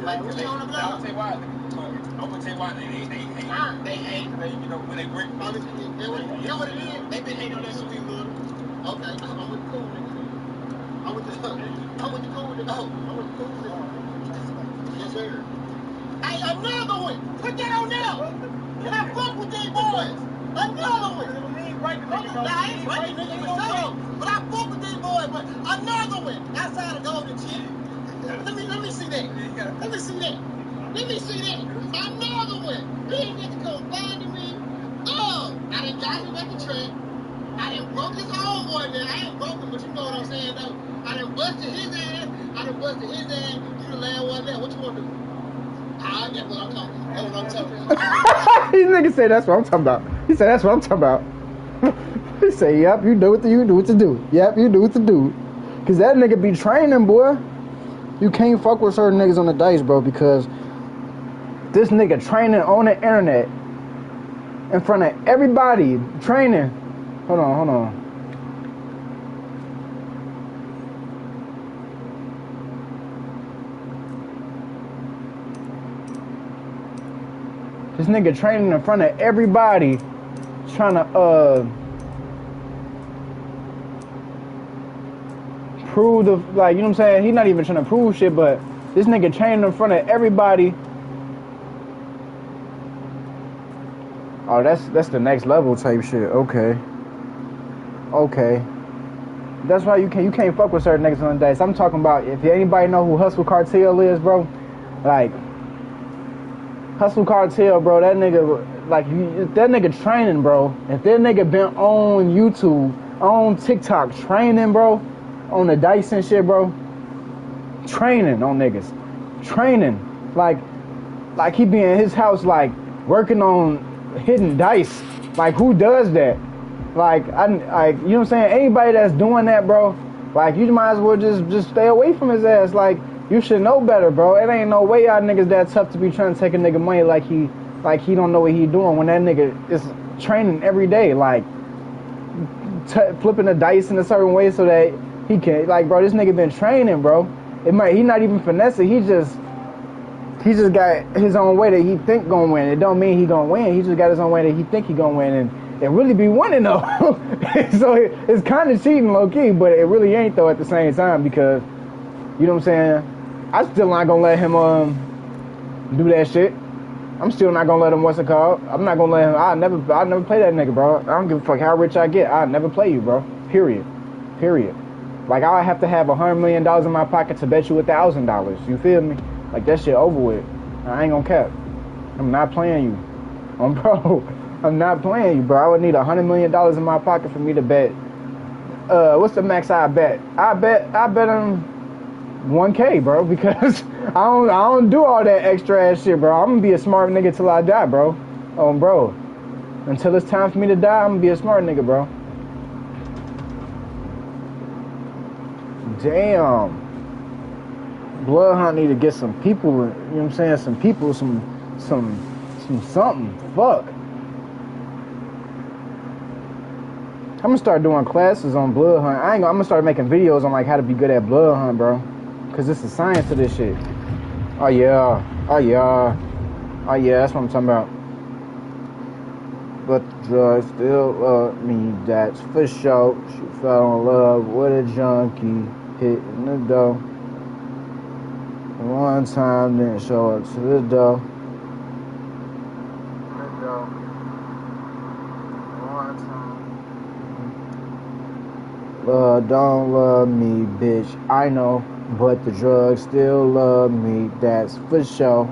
What you on the block? I'll tell you why. I'm gonna tell you why they hate. They hate. You know when they break. You know what it is? They been hating on that sweet little. Okay, I'm with the cool niggas. I'm with the cool niggas. I'm with the cool niggas. Yes, sir. Hey, another one. Put that on now. Can I fuck with these boys? Another one. I ain't breaking niggas for sure. But I fuck with these boys. But another one. Outside of golden chick. Let me see that. Let me see that. Another one. These niggas come finding me. Oh, I done got him at the track. I done broke his homeboy now. I ain't broken, but you know what I'm saying though. I done busted his ass. You the last one there. What you want to do? I get what I'm talking about. That's what I'm talking about. These niggas say that's what I'm talking about. He said that's what I'm talking about. He say, yep, you do what you do. Yep, you do what you do. Cause that nigga be training, boy. You can't fuck with certain niggas on the dice, bro, because this nigga training on the internet in front of everybody. Training. Hold on. This nigga training in front of everybody, trying to prove the, like, you know what I'm saying? He not even trying to prove shit, but this nigga training in front of everybody. Oh, that's the next level type shit. Okay. That's why you can't fuck with certain niggas on the dice. I'm talking about, if anybody know who Hustle Cartel is, bro, like Hustle Cartel, bro, that nigga, like, that nigga training, bro. If that nigga been on YouTube, on TikTok, training, bro, on the dice and shit, bro, training on niggas, training, like he be in his house, like, working on hidden dice. Like, who does that? Like, you know what I'm saying? Anybody that's doing that, bro, like, you might as well just stay away from his ass. Like, you should know better, bro. It ain't no way y'all niggas that tough to be trying to take a nigga money like he don't know what he doing when that nigga is training every day, like flipping the dice in a certain way so that he can, like, bro, this nigga been training, bro. He not even finessing. He just got his own way that he think gonna win. It don't mean he gonna win. He just got his own way that he think he gonna win, and it really be winning though. So it's kind of cheating low key, but it really ain't though at the same time, because you know what I'm saying. I still not gonna let him do that shit. I'm still not gonna let him, what's it called? I'm not gonna let him. I'll never play that nigga, bro. I don't give a fuck how rich I get. I'll never play you, bro. Period. Like, I'll have to have $100 million in my pocket to bet you $1,000. You feel me? Like, that shit over with. I ain't gonna cap. I'm not playing you. Bro, I'm not playing you, bro. I would need $100 million in my pocket for me to bet. What's the max I bet? I bet him 1K, bro, because I don't do all that extra ass shit, bro. I'm gonna be a smart nigga till I die, bro. Bro. Until it's time for me to die, I'm gonna be a smart nigga, bro. Damn. Bloodhunt need to get some people, you know what I'm saying? Some people, some something. Fuck. I'm gonna start doing classes on Bloodhunt. I'm gonna start making videos on, like, how to be good at Bloodhunt, bro. Cause it's a science to this shit. Oh yeah, that's what I'm talking about. But the drugs still love me, that's for sure. She fell in love with a junkie, hitting the dough. One time didn't show up to the door. Don't love me, bitch, I know, but the drugs still love me, that's for sure.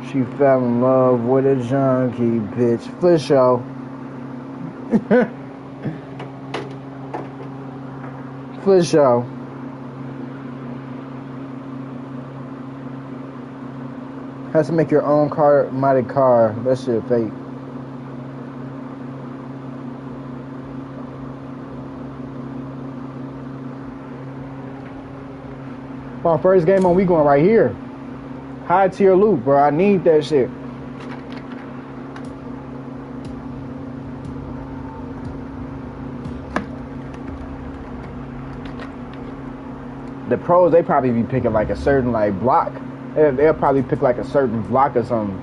She fell in love with a junkie, bitch, for sure. For sure. Has to make your own car, modded car. That shit fake. My first game on, we going right here. High tier loot, bro. I need that shit. the pros, they probably be picking like a certain like block. They'll probably pick like a certain block or something.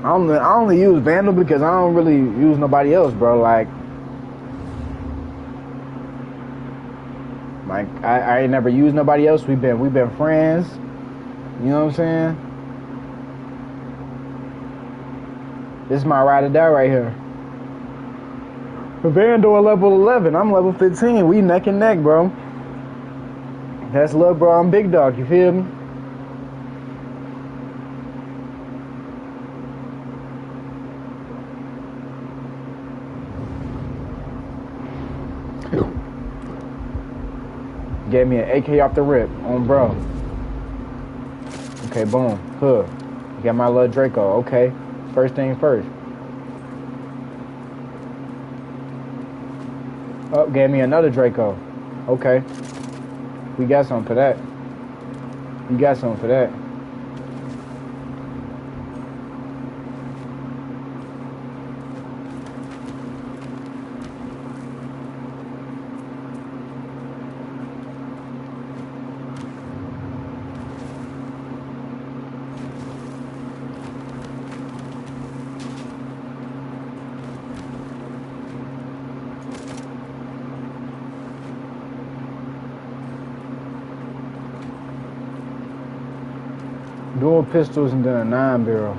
I only use Vandal because I don't really use nobody else, bro. Like I ain't never used nobody else. We've been friends. You know what I'm saying? This is my ride or die right here. Vandal level 11. I'm level 15. We neck and neck, bro. That's little bro. I'm big dog. You feel me? Gave me an AK off the rip on bro. Okay, boom. Huh. Got my little Draco. Okay. First thing first. Oh, gave me another Draco. Okay. We got something for that. We got something for that. Dual pistols and then a 9-barrel.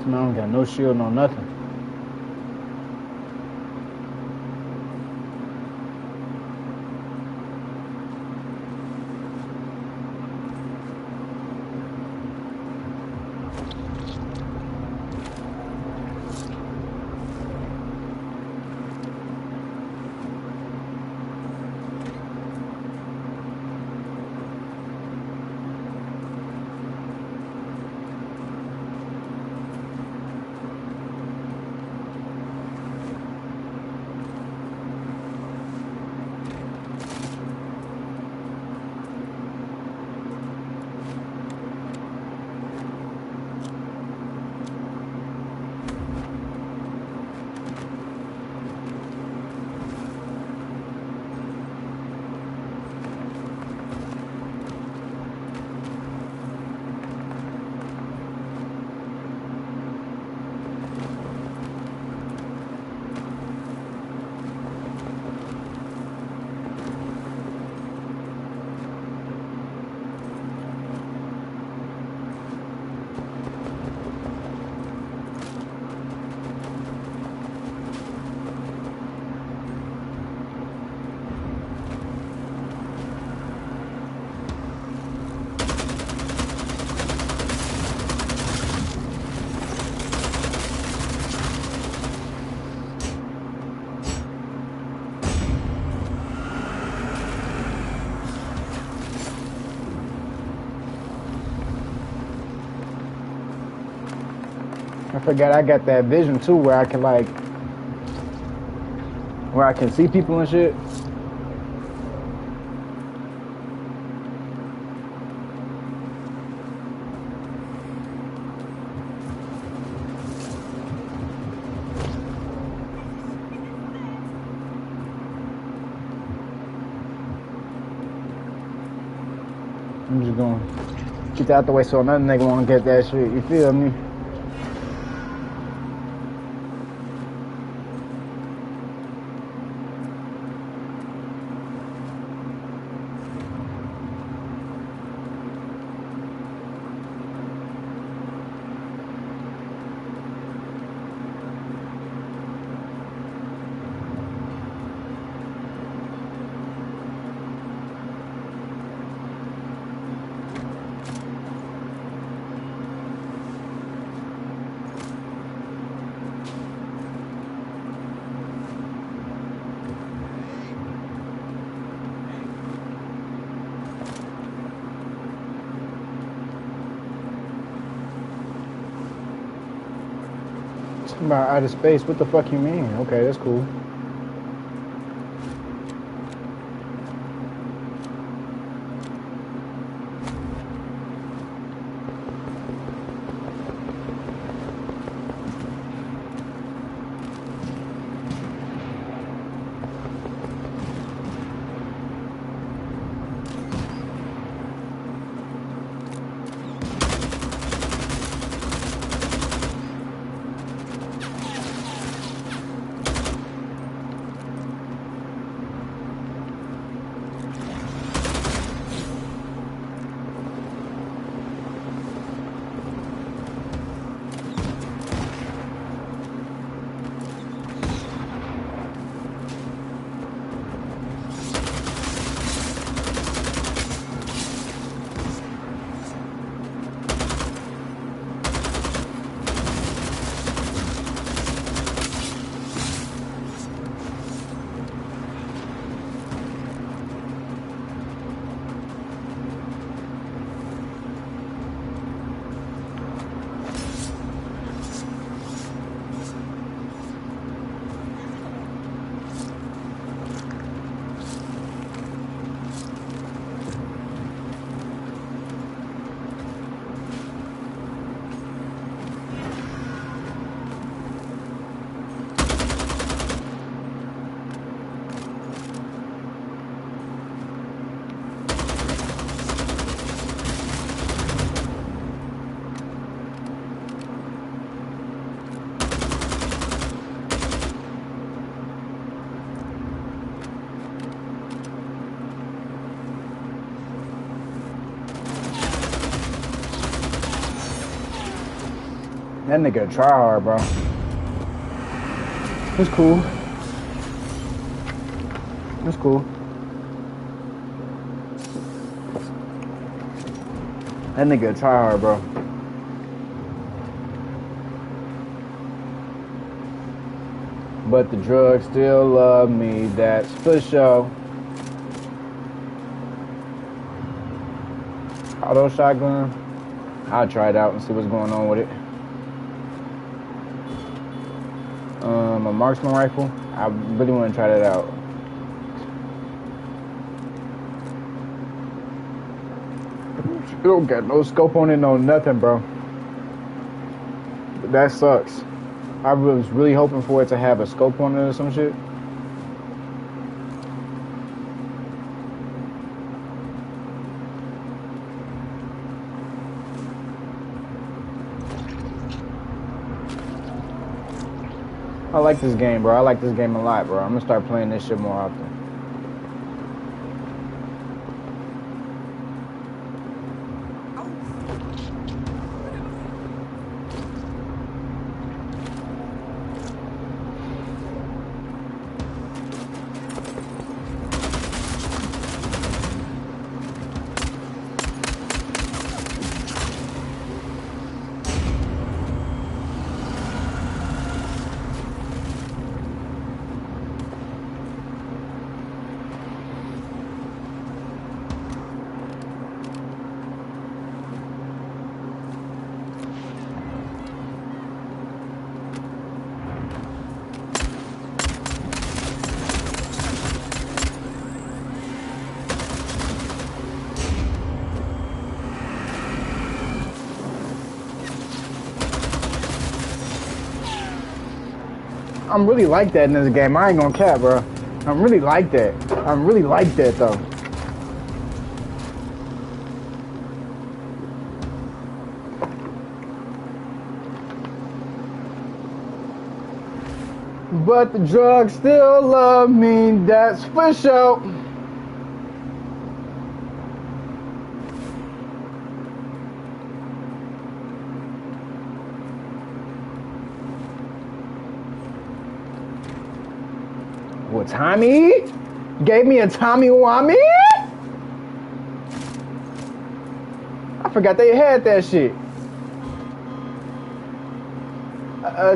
I don't got no shield, no nothing. I forgot I got that vision too where I can like, where I can see people and shit. I'm just gonna get that out the way so another nigga wanna get that shit, you feel me? About outer space, what the fuck you mean? Okay, that's cool. That nigga try hard, bro. It's cool. It's cool. That nigga try hard, bro. But the drugs still love me, that's for sure. Auto shotgun. I'll try it out and see what's going on with it. A marksman rifle. I really want to try that out. You don't got no scope on it, no nothing, bro. That sucks. I was really hoping for it to have a scope on it or some shit. I like this game, bro. I like this game a lot, bro. I'm gonna start playing this shit more often. I'm really like that in this game. I ain't gonna cap, bro. I'm really like that. I'm really like that, though. But the drugs still love me, that's for sure. What, Tommy? Gave me a Tommy Wami? I forgot they had that shit.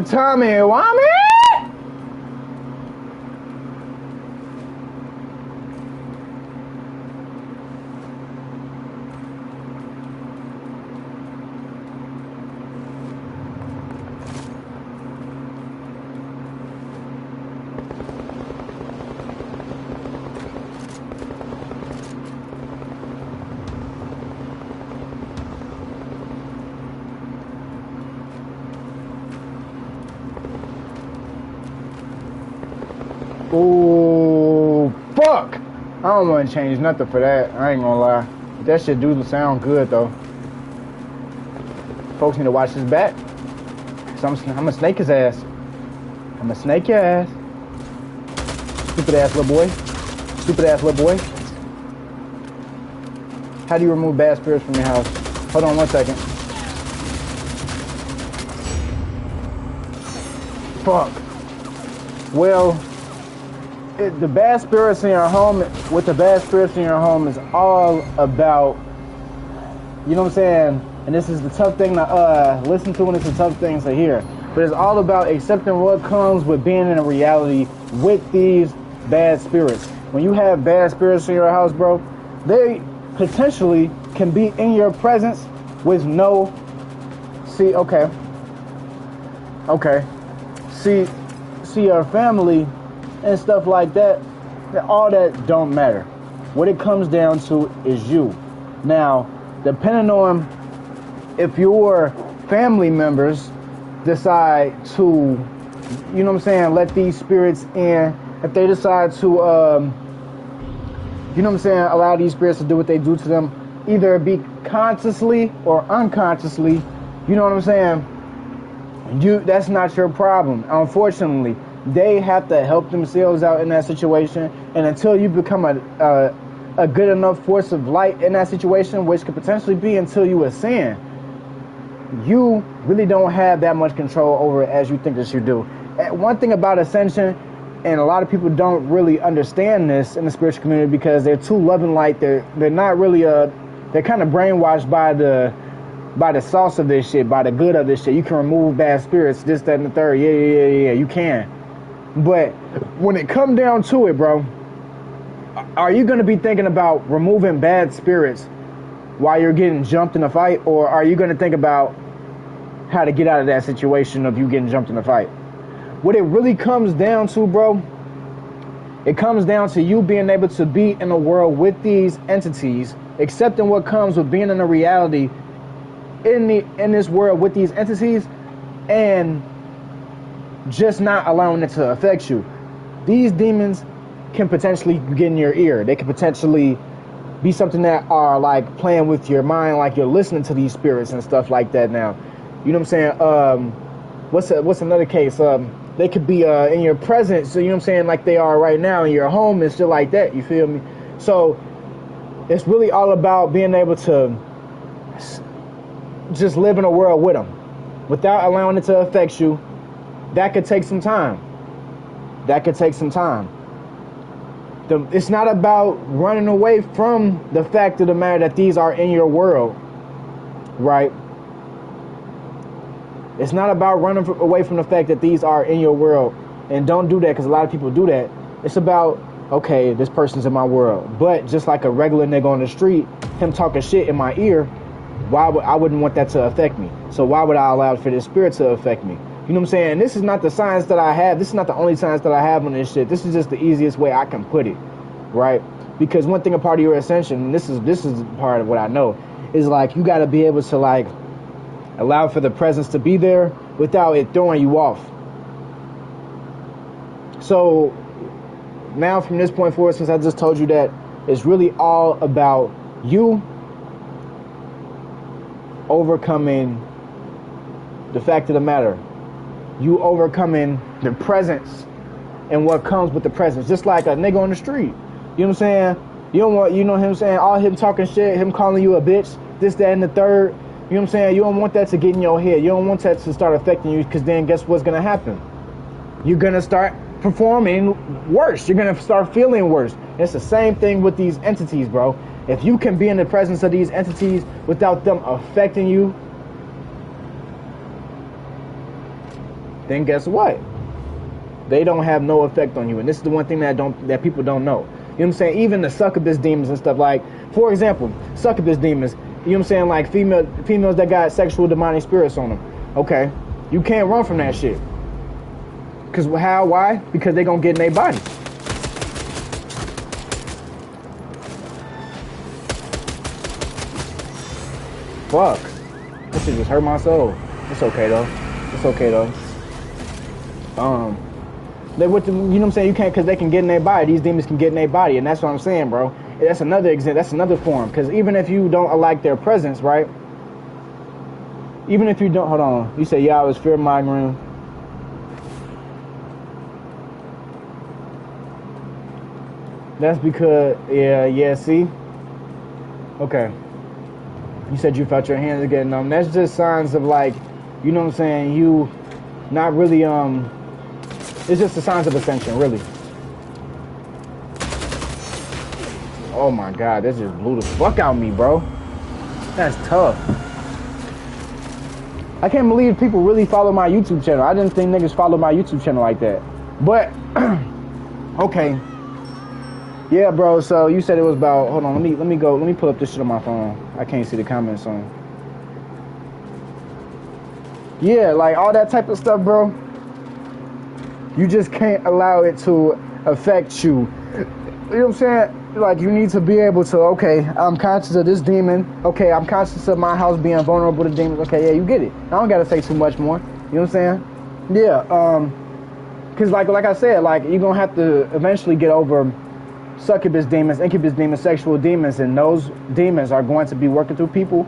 Tommy Wami? Ooh, fuck! I don't want to change nothing for that. I ain't gonna lie. That shit do sound good though. Folks need to watch his back. So I'm gonna snake his ass. I'm gonna snake your ass. Stupid ass little boy. Stupid ass little boy. How do you remove bad spirits from your house? Hold on 1 second. Fuck. Well, the bad spirits in your home, with the bad spirits in your home is all about, you know what I'm saying? And this is the tough thing to listen to, and it's a tough thing to hear. But it's all about accepting what comes with being in a reality with these bad spirits. When you have bad spirits in your house, bro, they potentially can be in your presence with no, see your family and stuff like that. All that don't matter. What it comes down to is you. Now, depending on if your family members decide to, you know what I'm saying, let these spirits in, if they decide to, you know what I'm saying, allow these spirits to do what they do to them, either it be consciously or unconsciously, you know what I'm saying, that's not your problem. Unfortunately, they have to help themselves out in that situation, and until you become a good enough force of light in that situation, which could potentially be until you ascend, you really don't have that much control over it as you think that you do. And one thing about ascension, and a lot of people don't really understand this in the spiritual community because they're too loving light. They're not really they're kind of brainwashed by the sauce of this shit, by the good of this shit. You can remove bad spirits, this, that, and the third. Yeah, you can. But when it come down to it, bro, are you going to be thinking about removing bad spirits while you're getting jumped in a fight? Or are you going to think about how to get out of that situation of you getting jumped in a fight? What it really comes down to, bro, it comes down to you being able to be in a world with these entities, accepting what comes with being in a reality in this world with these entities, and just not allowing it to affect you. These demons can potentially get in your ear. They can potentially be something that are like playing with your mind, like you're listening to these spirits and stuff like that now. You know what I'm saying? What's another case? They could be in your presence, so you know what I'm saying, like they are right now in your home and shit like that. You feel me? So it's really all about being able to just live in a world with them without allowing it to affect you. That could take some time. It's not about running away from the fact of the matter that these are in your world, right? It's not about running away from the fact that these are in your world. And don't do that, because a lot of people do that. It's about, okay, this person's in my world. But just like a regular nigga on the street, him talking shit in my ear, I wouldn't want that to affect me. So why would I allow for this spirit to affect me? You know what I'm saying? This is not the science that I have. This is not the only science that I have on this shit. This is just the easiest way I can put it, right? Because one thing, a part of your ascension, and this is part of what I know, is like you got to be able to like allow for the presence to be there without it throwing you off. So now from this point forward, since I just told you that, it's really all about you overcoming the fact of the matter. You overcoming the presence and what comes with the presence. Just like a nigga on the street. You know what I'm saying? You don't want, you know him saying, all him talking shit, him calling you a bitch, this, that, and the third. You know what I'm saying? You don't want that to get in your head. You don't want that to start affecting you, because then guess what's going to happen? You're going to start performing worse. You're going to start feeling worse. It's the same thing with these entities, bro. If you can be in the presence of these entities without them affecting you, then guess what? They don't have no effect on you. And this is the one thing that people don't know. You know what I'm saying? Even the succubus demons and stuff, like, for example, succubus demons, you know what I'm saying, like females that got sexual demonic spirits on them. Okay, you can't run from that shit. Because how? Why? Because they gonna get in their body. Fuck. This shit just hurt my soul. It's okay though. They with them, you know what I'm saying? You can't, because they can get in their body. These demons can get in their body, and that's what I'm saying, bro. That's another example. That's another form. Because even if you don't like their presence, right? Even if you don't, hold on. You say, yeah, I was fear mongering. That's because, yeah, see? Okay. You said you felt your hands getting numb. That's just signs of, like, you know what I'm saying, you not really, it's just the signs of ascension, really. Oh my God, that just blew the fuck out of me, bro. That's tough. I can't believe people really follow my YouTube channel. I didn't think niggas follow my YouTube channel like that. But, okay. Yeah, bro, so you said it was about, hold on, let me pull up this shit on my phone. I can't see the comments on. Yeah, like all that type of stuff, bro. You just can't allow it to affect you. You know what I'm saying? Like, you need to be able to, okay, I'm conscious of this demon. Okay, I'm conscious of my house being vulnerable to demons. Okay, yeah, you get it. I don't gotta say too much more. You know what I'm saying? Yeah, because like I said, like, you're gonna have to eventually get over succubus demons, incubus demons, sexual demons, and those demons are going to be working through people,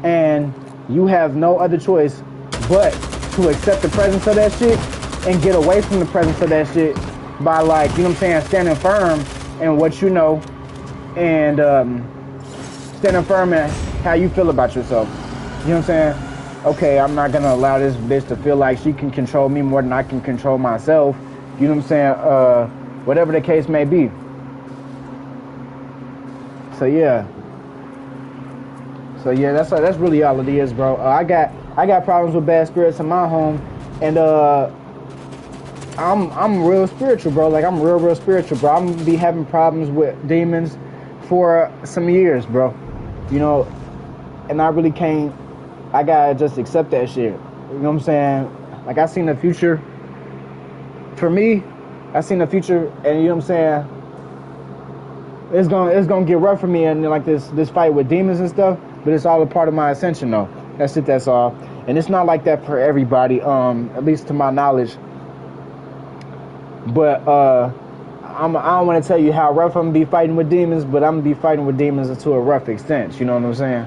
and you have no other choice but to accept the presence of that shit and get away from the presence of that shit by, like, you know what I'm saying, standing firm in what you know, and standing firm in how you feel about yourself. You know what I'm saying? Okay, I'm not gonna allow this bitch to feel like she can control me more than I can control myself. You know what I'm saying? Whatever the case may be. So yeah, that's really all it is, bro. I got problems with bad spirits in my home, and I'm real spiritual, bro. Like, I'm real spiritual, bro. I'm gonna be having problems with demons for some years, bro. You know, and I really can't. I gotta just accept that shit. You know what I'm saying? Like, I seen the future. For me, I seen the future, and you know what I'm saying. It's gonna get rough for me, and like this fight with demons and stuff. But it's all a part of my ascension, though. That's it. That's all. And it's not like that for everybody, at least to my knowledge. But I don't want to tell you how rough I'm gonna be fighting with demons, but I'm gonna be fighting with demons to a rough extent. You know what I'm saying?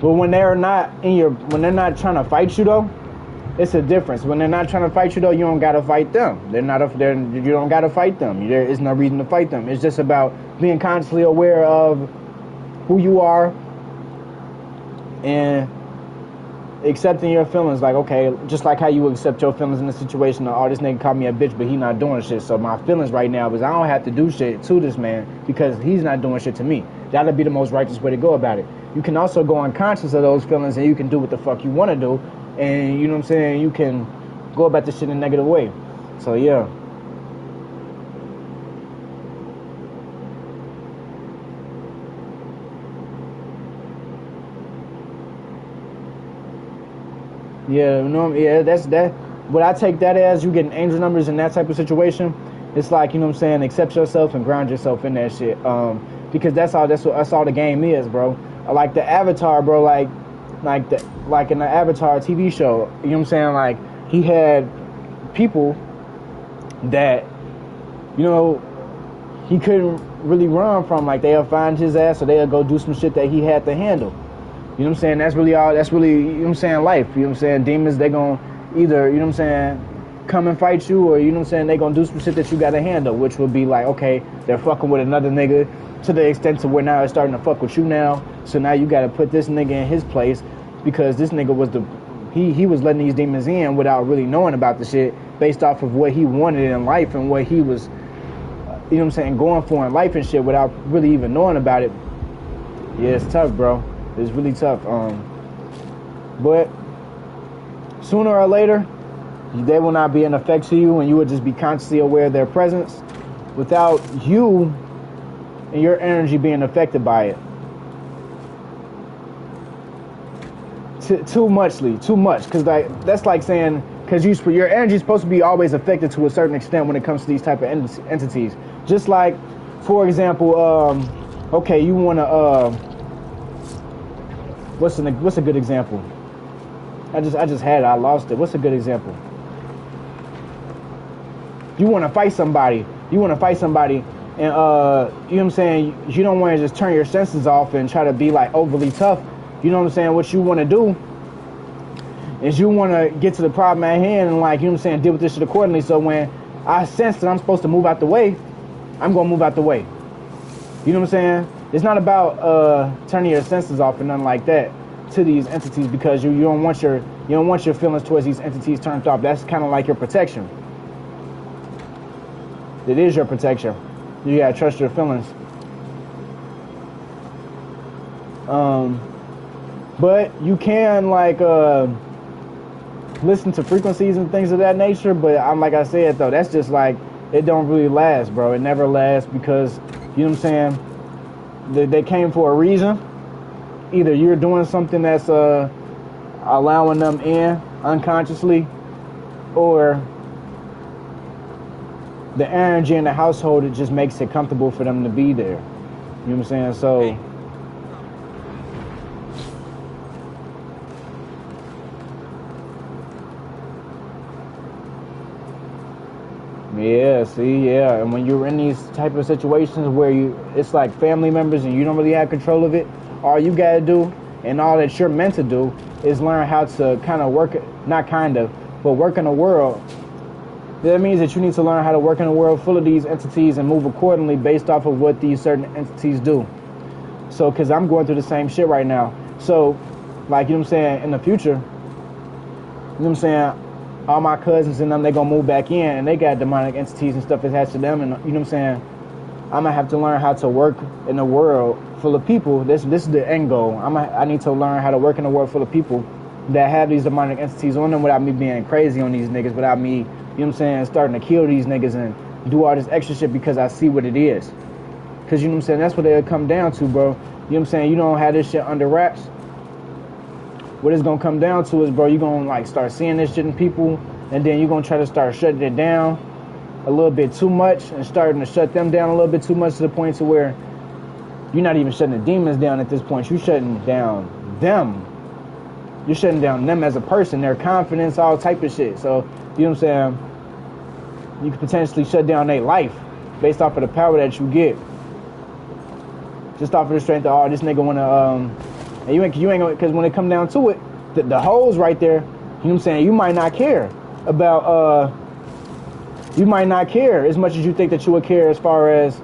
But when they're not trying to fight you, though, it's a difference. When they're not trying to fight you, though, you don't gotta fight them. You don't gotta fight them. There is no reason to fight them. It's just about being consciously aware of who you are and accepting your feelings. Like, okay, just like how you accept your feelings in the situation of, oh, this nigga called me a bitch, but he not doing shit. So my feelings right now is I don't have to do shit to this man because he's not doing shit to me. That'll be the most righteous way to go about it. You can also go unconscious of those feelings, and you can do what the fuck you want to do, and you know what I'm saying, you can go about this shit in a negative way. So yeah. Yeah, you know, yeah, that's that. What I take that as, you getting angel numbers in that type of situation, it's like, you know what I'm saying, accept yourself and ground yourself in that shit. Because that's all the game is, bro. Like the Avatar, bro, like in the Avatar TV show, you know what I'm saying? Like, he had people that, you know, he couldn't really run from. Like, they'll find his ass, or they'll go do some shit that he had to handle. You know what I'm saying? That's really, you know what I'm saying, life. You know what I'm saying? Demons, they gonna either, you know what I'm saying, come and fight you, or, you know what I'm saying, they gonna do some shit that you gotta handle, which would be like, okay, they're fucking with another nigga to the extent to where now it's starting to fuck with you now. So now you gotta put this nigga in his place, because this nigga was he was letting these demons in without really knowing about the shit, based off of what he wanted in life and what he was, you know what I'm saying, going for in life and shit, without really even knowing about it. Yeah, it's tough, bro. It's really tough. But sooner or later, they will not be in effect to you, and you will just be consciously aware of their presence without you and your energy being affected by it. Too much, because that's like saying, because your energy is supposed to be always affected to a certain extent when it comes to these type of entities. Just like, for example, okay, you want to What's a good example? I just had it. I lost it. What's a good example? You want to fight somebody. And you know what I'm saying? You don't want to just turn your senses off and try to be like overly tough. You know what I'm saying? What you want to do is you want to get to the problem at hand and, like, you know what I'm saying, deal with this shit accordingly. So when I sense that I'm supposed to move out the way, I'm gonna move out the way. You know what I'm saying? It's not about turning your senses off and nothing like that to these entities, because you don't want your feelings towards these entities turned off. That's kind of like your protection. It is your protection. You gotta trust your feelings. But you can, like, listen to frequencies and things of that nature. But like I said, though, that's just like, it don't really last, bro. It never lasts, because, you know what I'm saying, they came for a reason. Either you're doing something that's allowing them in unconsciously, or the energy in the household, it just makes it comfortable for them to be there. You know what I'm saying? So yeah, and when you're in these type of situations where it's like family members and you don't really have control of it, all you gotta do, and all that you're meant to do, is learn how to kind of work in a world. That means that you need to learn how to work in a world full of these entities and move accordingly based off of what these certain entities do. So, because I'm going through the same shit right now. So, like, you know what I'm saying, in the future, you know what I'm saying, all my cousins and them, they gonna move back in, and they got demonic entities and stuff attached to them, and you know what I'm saying, I'm gonna have to learn how to work in a world full of people. This is the end goal. I need to learn how to work in a world full of people that have these demonic entities on them, without me being crazy on these niggas, without me, you know what I'm saying, starting to kill these niggas and do all this extra shit because I see what it is. Because, you know what I'm saying, that's what it'll come down to, bro. You know what I'm saying, you don't have this shit under wraps. What it's gonna come down to is, bro, you're gonna, like, start seeing this shit in people, and then you're gonna try to start shutting it down a little bit too much, and starting to shut them down a little bit too much, to the point to where you're not even shutting the demons down at this point. You're shutting down them. You're shutting down them as a person, their confidence, all type of shit. So, you know what I'm saying, you could potentially shut down their life based off of the power that you get. Just off of the strength of, oh, this nigga wanna, and you ain't gonna, because when it come down to it, the hoes right there, you know what I'm saying, you might not care about, you might not care as much as you think that you would care, as far as,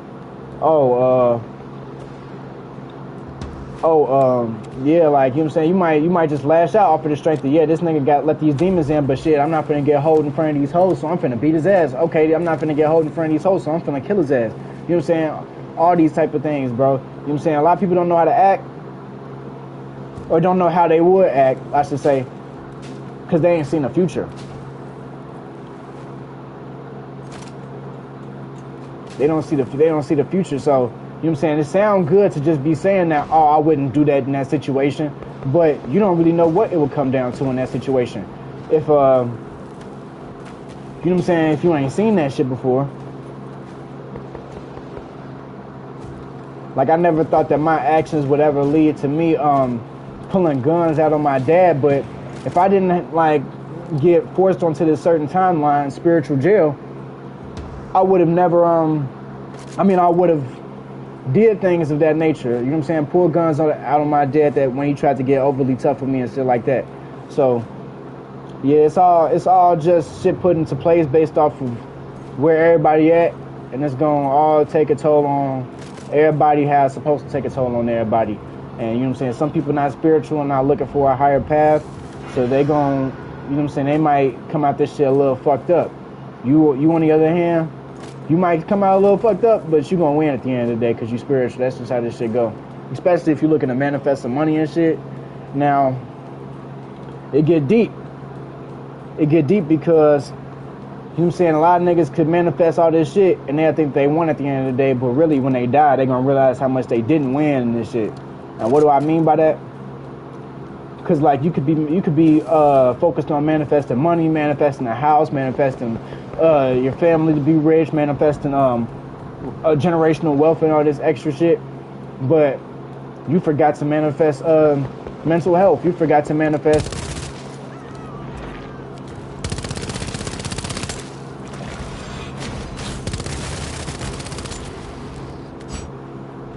yeah, like, you know what I'm saying, you might just lash out off of the strength of, yeah, this nigga let these demons in, but shit, I'm not finna get hold in front of these hoes, so I'm finna beat his ass. Okay, I'm not finna get hold in front of these hoes, so I'm finna kill his ass. You know what I'm saying? All these type of things, bro. You know what I'm saying? A lot of people don't know how to act, or don't know how they would act, I should say, because they ain't seen the future. They don't see the future, so, you know what I'm saying, it sounds good to just be saying that, oh, I wouldn't do that in that situation, but you don't really know what it would come down to in that situation. If, you know what I'm saying, if you ain't seen that shit before. Like, I never thought that my actions would ever lead to me pulling guns out on my dad, but if I didn't, like, get forced onto this certain timeline, spiritual jail, I would have never, I would have did things of that nature. You know what I'm saying? Pull guns out on my dad, that when he tried to get overly tough with me and shit like that. So, yeah, it's all just shit put into place based off of where everybody at, and it's gonna all take a toll on everybody, how it's supposed to take a toll on everybody. And, you know what I'm saying, some people not spiritual and not looking for a higher path, so they gon', you know what I'm saying, they might come out this shit a little fucked up. You on the other hand, you might come out a little fucked up, but you gonna win at the end of the day, because you spiritual. That's just how this shit go. Especially if you're looking to manifest some money and shit. Now, it get deep. It get deep because, you know what I'm saying, a lot of niggas could manifest all this shit and they think they won at the end of the day, but really when they die, they gonna realize how much they didn't win in this shit. Now, what do I mean by that? Because, like, you could be focused on manifesting money, manifesting a house, manifesting your family to be rich, manifesting a generational wealth and all this extra shit, but you forgot to manifest Mental health. You forgot to manifest.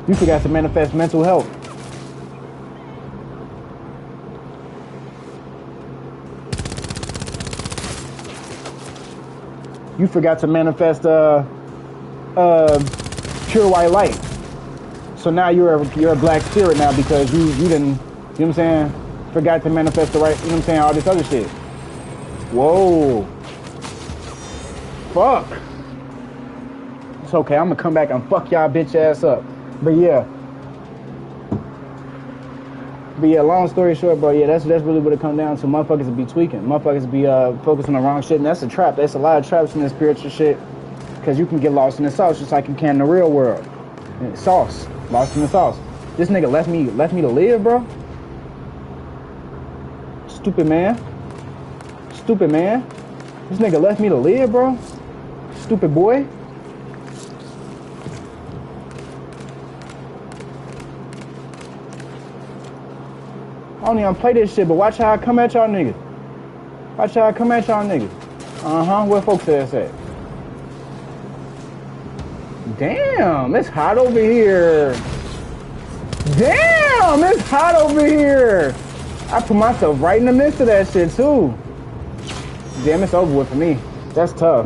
You forgot to manifest mental health. You forgot to manifest pure white light. So now you're a black spirit now because you didn't, you know what I'm saying? Forgot to manifest the right, you know what I'm saying? All this other shit. Whoa. Fuck. It's okay. I'm gonna come back and fuck y'all bitch ass up. But yeah, long story short, bro, yeah, that's really what it comes down to. Motherfuckers will be tweaking. Motherfuckers be focusing on the wrong shit, and that's a trap. There's a lot of traps in this spiritual shit, because you can get lost in the sauce just like you can in the real world. Sauce. Lost in the sauce. This nigga left me to live, bro. Stupid man. This nigga left me to live, bro. Stupid boy. I don't even play this shit, but watch how I come at y'all niggas. Where folks ass at? Damn, it's hot over here. I put myself right in the midst of that shit, too. Damn, it's over with for me. That's tough.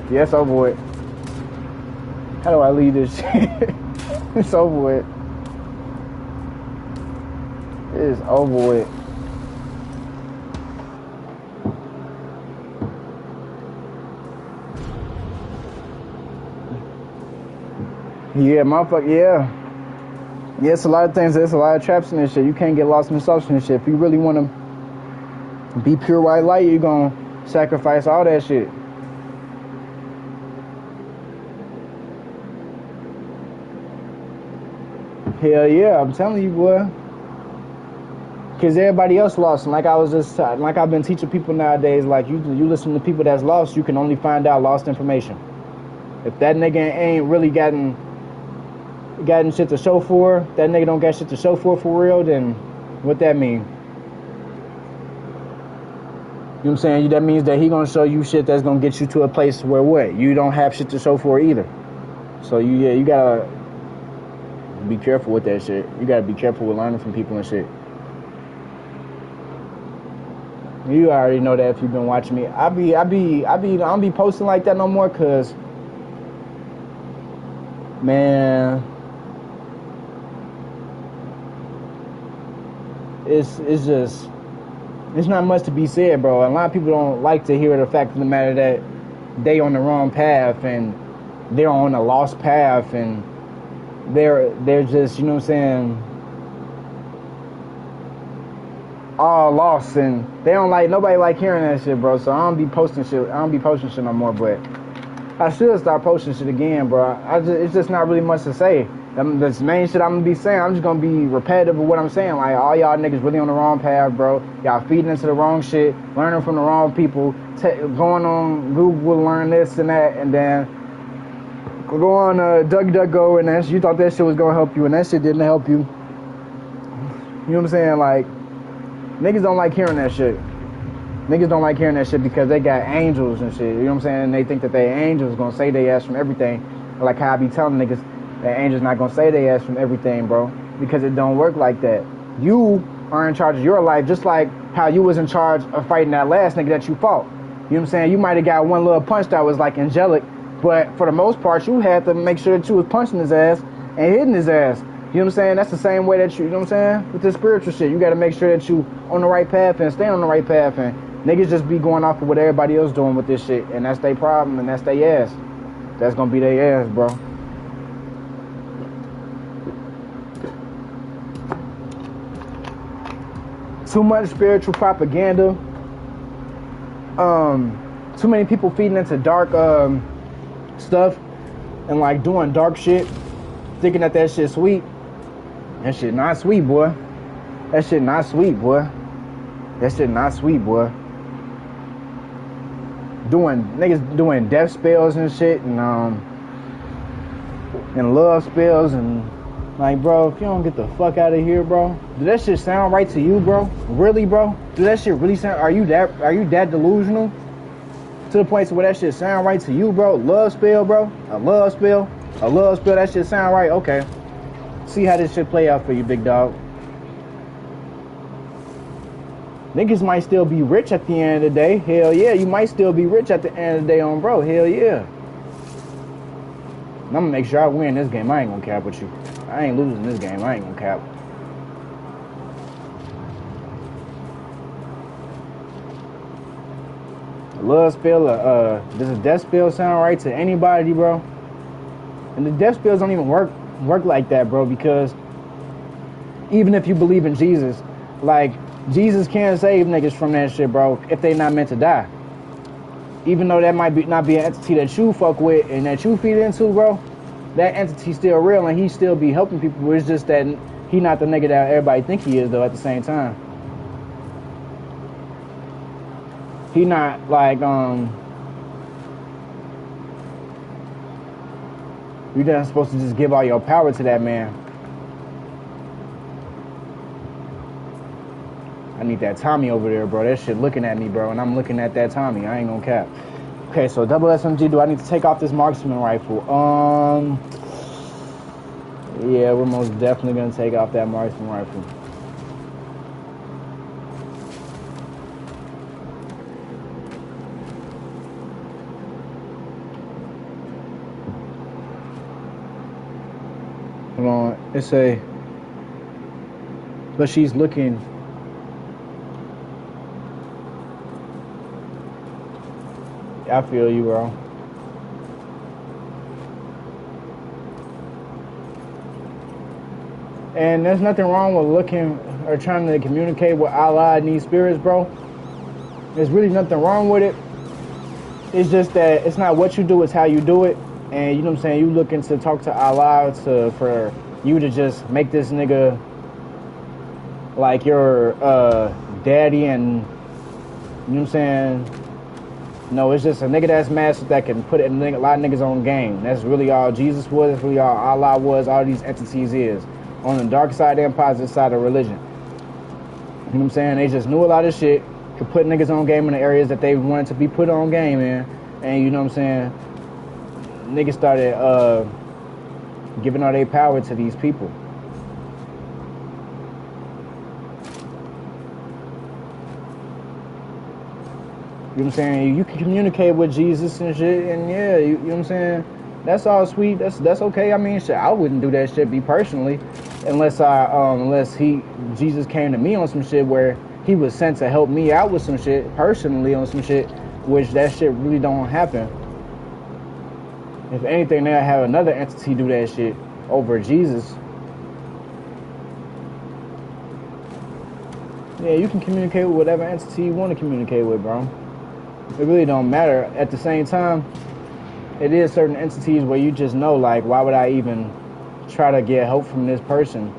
Yeah, it's over with. How do I leave this shit? It's over with. It is over with. Yeah, motherfucker, yeah. Yeah, it's a lot of things. There's a lot of traps in this shit. You can't get lost in the sauce in this shit. If you really want to be pure white light, you're going to sacrifice all that shit. Hell yeah, I'm telling you, boy. Because everybody else lost. And like I've been teaching people nowadays, like you listen to people that's lost, you can only find out lost information. If that nigga ain't really gotten shit to show for, that nigga don't got shit to show for real, then what that mean? You know what I'm saying? That means that he gonna show you shit that's gonna get you to a place where what? You don't have shit to show for either. So you gotta be careful with that shit. You gotta be careful with learning from people and shit. You already know that if you've been watching me. I don't be posting like that no more, cause man, it's not much to be said, bro. A lot of people don't like to hear the fact of the matter that they on the wrong path and they're on a lost path and they're just, you know what I'm saying, all lost, and nobody like hearing that shit, bro. So I don't be posting shit no more, but I should start posting shit again, bro. It's just not really much to say. This main shit I'm gonna be saying, I'm just gonna be repetitive of what I'm saying. Like, all y'all niggas really on the wrong path, bro. Y'all feeding into the wrong shit, learning from the wrong people, going on Google to learn this and that, and then go on DuckDuckGo, and you thought that shit was gonna help you, and that shit didn't help you. You know what I'm saying? Like, niggas don't like hearing that shit. Niggas don't like hearing that shit because they got angels and shit. You know what I'm saying? They think that they angels gonna save their ass from everything. Like how I be telling niggas that angels not gonna save their ass from everything, bro. Because it don't work like that. You are in charge of your life, just like how you was in charge of fighting that last nigga that you fought. You know what I'm saying? You might have got one little punch that was like angelic, but for the most part, you had to make sure that you was punching his ass and hitting his ass. You know what I'm saying? That's the same way that you know what I'm saying? With this spiritual shit, you gotta make sure that you on the right path and stay on the right path, and niggas just be going off of what everybody else doing with this shit, and that's their problem, and that's their ass. That's gonna be their ass, bro. Too much spiritual propaganda. Too many people feeding into dark stuff and like doing dark shit, thinking that shit sweet. That shit not sweet, boy. That shit not sweet, boy. Niggas doing death spells and shit, and love spells and Like, bro, if you don't get the fuck out of here, bro. Do that shit sound right to you, bro? Really, bro? Do that shit really sound? Are you that delusional? To the point to where that shit sound right to you, bro? Love spell, bro? A love spell? A love spell, that shit sound right? Okay. See how this shit play out for you, big dog. Niggas might still be rich at the end of the day. Hell yeah, you might still be rich at the end of the day on bro. Hell yeah. I'm gonna make sure I win this game. I ain't gonna cap with you. I ain't losing this game. I ain't gonna cap. Love spell, does a death spell sound right to anybody, bro? And the death spells don't even work like that, bro, because even if you believe in Jesus, like, Jesus can't save niggas from that shit, bro, if they not meant to die. Even though that might not be an entity that you fuck with and that you feed into, bro, that entity's still real and he still be helping people. It's just that he not the nigga that everybody think he is, though, at the same time. He not like, you're not supposed to just give all your power to that man. I need that Tommy over there, bro. That shit looking at me, bro, and I'm looking at that Tommy. I ain't gonna cap. Okay, so double SMG, do I need to take off this marksman rifle? Yeah, we're most definitely gonna take off that marksman rifle. Hold on, it's a, but she's looking. I feel you, bro. And there's nothing wrong with looking or trying to communicate with Allah and these spirits, bro. There's really nothing wrong with it. It's just that it's not what you do, it's how you do it. And you know what I'm saying? You looking to talk to Allah for you to just make this nigga like your daddy, and you know what I'm saying? No, it's just a nigga that's mastered that can put a lot of niggas on game. That's really all Jesus was. That's really all Allah was. All these entities is on the dark side and positive side of religion. You know what I'm saying? They just knew a lot of shit, could put niggas on game in the areas that they wanted to be put on game in, and you know what I'm saying? Niggas started giving all their power to these people. You know what I'm saying? You can communicate with Jesus and shit, and yeah, you know what I'm saying? That's all sweet. That's okay. I mean, shit, I wouldn't do that shit, me personally, unless Jesus came to me on some shit where he was sent to help me out with some shit personally on some shit, which that shit really don't happen. If anything, they'll have another entity do that shit over Jesus. Yeah, you can communicate with whatever entity you want to communicate with, bro. It really don't matter. At the same time, it is certain entities where you just know, like, why would I even try to get help from this person,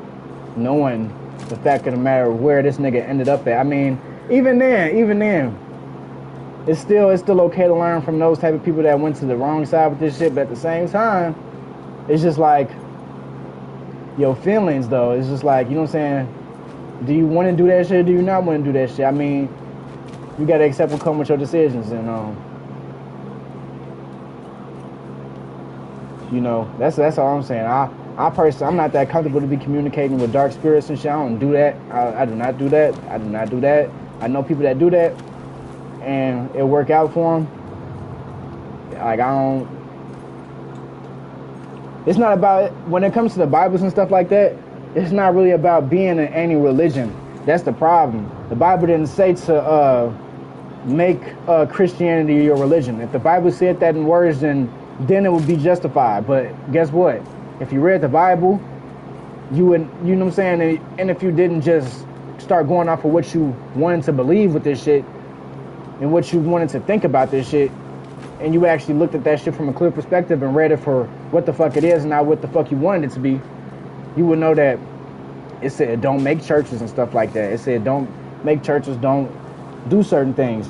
knowing the fact of the matter where this nigga ended up at. I mean, even then, it's still okay to learn from those type of people that went to the wrong side with this shit. But at the same time, it's just like your feelings, though. It's just like, you know what I'm saying? Do you want to do that shit or do you not want to do that shit? I mean, you gotta accept what come with your decisions, and you know, that's all I'm saying. I personally, I'm not that comfortable to be communicating with dark spirits and shit. I don't do that. I do not do that. I do not do that. I know people that do that, and it work out for them. Like, I don't. It's not about, when it comes to the Bibles and stuff like that, it's not really about being in any religion. That's the problem. The Bible didn't say to make Christianity your religion. If the Bible said that in words, then it would be justified. But guess what? If you read the Bible, you would, you know what I'm saying? And if you didn't just start going off of what you wanted to believe with this shit and what you wanted to think about this shit, and you actually looked at that shit from a clear perspective and read it for what the fuck it is and not what the fuck you wanted it to be, you would know that it said don't make churches and stuff like that. It said don't make churches, don't do certain things.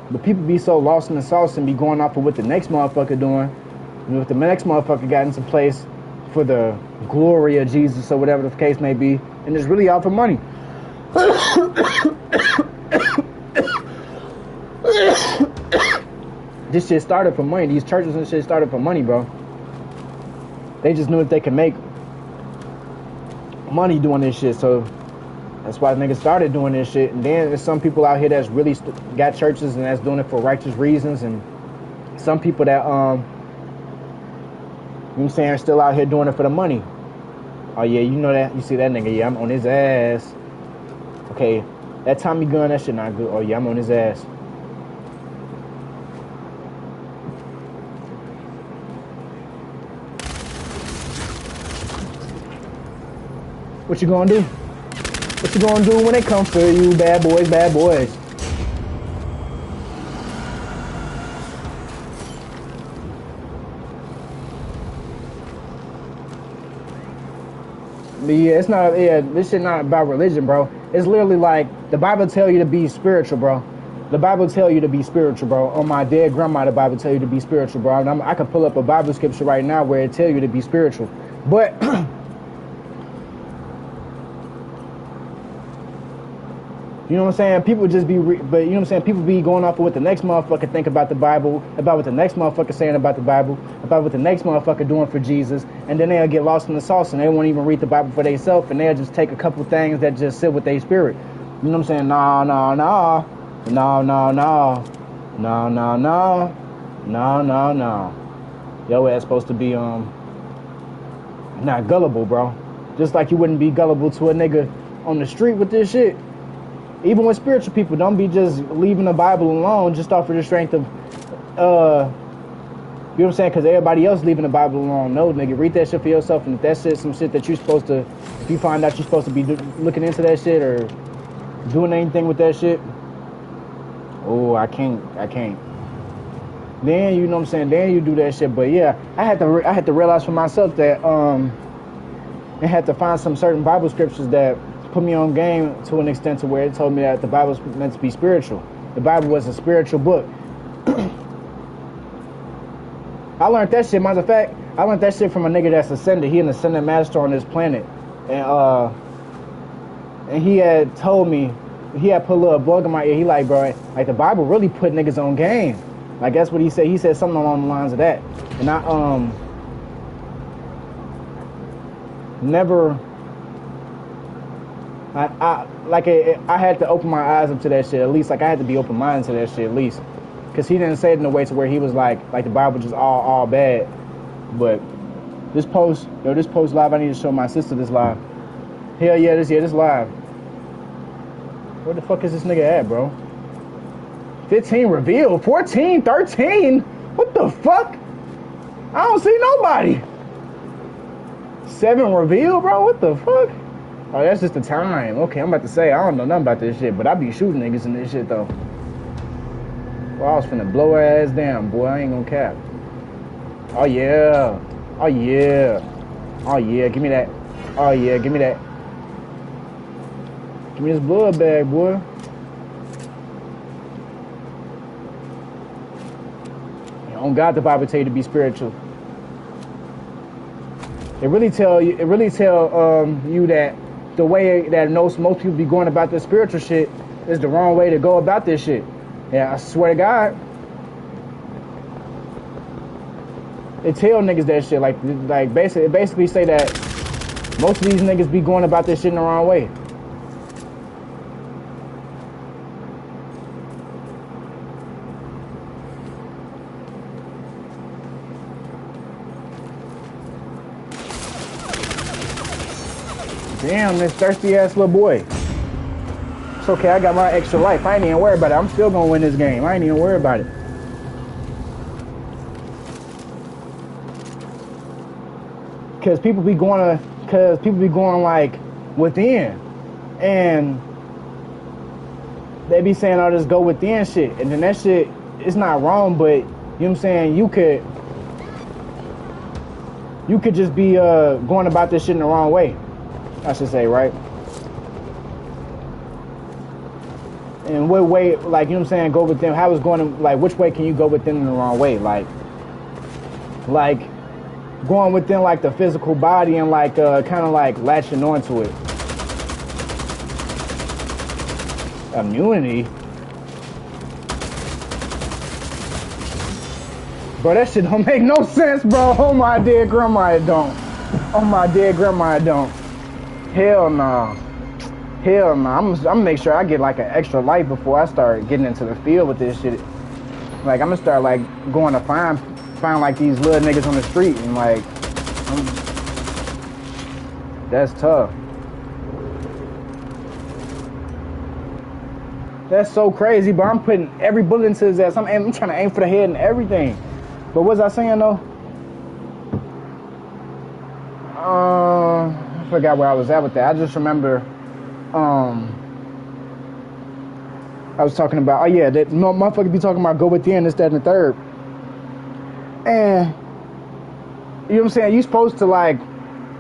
But people be so lost in the sauce and be going off of what the next motherfucker doing. And if the next motherfucker got into place for the glory of Jesus or whatever the case may be, and it's really out for money. This shit started for money. These churches and shit started for money, bro. They just knew if they could make money doing this shit, so that's why niggas started doing this shit. And then there's some people out here that's really got churches and that's doing it for righteous reasons, and some people that, you know what I'm saying, are still out here doing it for the money. Oh yeah, you know that, you see that nigga, yeah, I'm on his ass. Okay, that Tommy gun, that shit not good. Oh yeah, I'm on his ass. What you gonna do? What you gonna do when they come for you, bad boys, bad boys? But yeah, it's not, yeah, this shit not about religion, bro. It's literally like, the Bible tell you to be spiritual, bro. The Bible tell you to be spiritual, bro. On my dead grandma, the Bible tell you to be spiritual, bro. And I could pull up a Bible scripture right now where it tell you to be spiritual. But you know what I'm saying? People just be, but you know what I'm saying? People be going off of what the next motherfucker think about the Bible, about what the next motherfucker saying about the Bible, about what the next motherfucker doing for Jesus, and then they'll get lost in the sauce and they won't even read the Bible for themselves, and they'll just take a couple things that just sit with their spirit. You know what I'm saying? No. Yo ass supposed to be not gullible, bro. Just like you wouldn't be gullible to a nigga on the street with this shit. Even with spiritual people, don't be just leaving the Bible alone just off of the strength of, you know what I'm saying? Because everybody else leaving the Bible alone. No, nigga, read that shit for yourself. And if that shit, some shit that you're supposed to, if you find out you're supposed to be looking into that shit or doing anything with that shit, oh, I can't. Then, you know what I'm saying? Then you do that shit. But yeah, I had to realize for myself that, I had to find some certain Bible scriptures that put me on game to an extent to where it told me that the Bible's meant to be spiritual. The Bible was a spiritual book. I learned that shit. Matter of fact, I learned that shit from a nigga that's ascended. He an ascended master on this planet, and he had told me, he had put a little bug in my ear. He like, bro, like the Bible really put niggas on game. Like that's what he said. He said something along the lines of that, and I never. I had to open my eyes up to that shit at least. Like I had to be open minded to that shit at least, because he didn't say it in a way to where he was like the Bible just all bad. But this post live, I need to show my sister this live. Hell yeah, this live. Where the fuck is this nigga at, bro? 15 reveal, 14, 13. What the fuck? I don't see nobody. 7 reveal, bro. What the fuck? Oh, that's just the time. Okay, I'm about to say, I don't know nothing about this shit, but I be shooting niggas in this shit, though. Well, I was finna blow her ass down, boy. I ain't gonna cap. Oh, yeah. Oh, yeah. Oh, yeah. Give me that. Oh, yeah. Give me that. Give me this blood bag, boy. On God, the Bible tell you to be spiritual. It really tell you that the way that most people be going about this spiritual shit is the wrong way to go about this shit. Yeah, I swear to God. It tell niggas that shit. Like basically say that most of these niggas be going about this shit in the wrong way. Damn, this thirsty ass little boy. It's okay, I got my extra life. I ain't even worried about it. I'm still gonna win this game. I ain't even worried about it. Cause people be going like within, and they be saying, "Oh, just go within shit," and then that shit is not wrong, but you know what I'm saying? You could just be going about this shit in the wrong way. I should say, right? And what way, like, you know what I'm saying, go with them, how is going to, like, which way can you go with them in the wrong way? Like, going within like the physical body and like kind of like latching onto it. Immunity? Bro, that shit don't make no sense, bro. Oh my dear grandma, it don't. Oh my dear grandma, it don't. Hell nah. Hell nah. I'm gonna make sure I get like an extra life before I start getting into the field with this shit. Like I'm gonna start like going to find like these little niggas on the street and like, that's tough. That's so crazy, but I'm putting every bullet into his ass. I'm trying to aim for the head and everything. But what was I saying though? I forgot where I was at with that. I just remember, I was talking about, oh yeah, that motherfucker be talking about go within, this, that, and the third. And, you know what I'm saying? You supposed to like,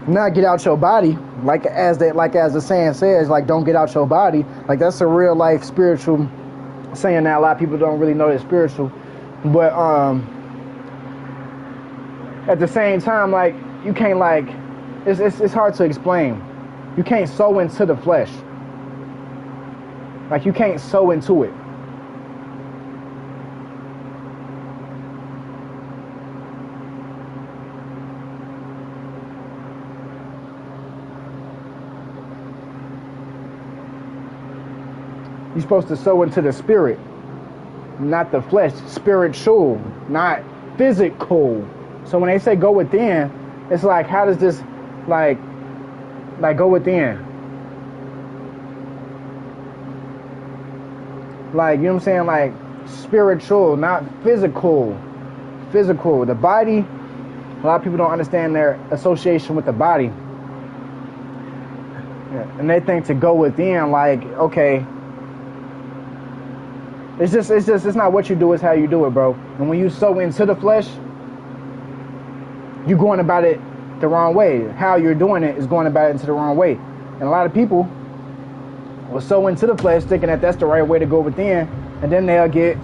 not get out your body, like as the saying says, like don't get out your body. Like that's a real life spiritual saying that a lot of people don't really know that's spiritual. But, at the same time, like, you can't, like, it's hard to explain. You can't sow into the flesh. Like, you can't sow into it. You're supposed to sow into the spirit, not the flesh. Spiritual, not physical. So when they say go within, it's like, how does this, like go within? Like, you know what I'm saying? Like, spiritual, not physical. Physical. The body, a lot of people don't understand their association with the body. And they think to go within, like, okay, it's not what you do, it's how you do it, bro. And when you sow into the flesh, you're going about it the wrong way. How you're doing it is going about it into the wrong way. And a lot of people will sow into the flesh thinking that that's the right way to go within, and then they'll get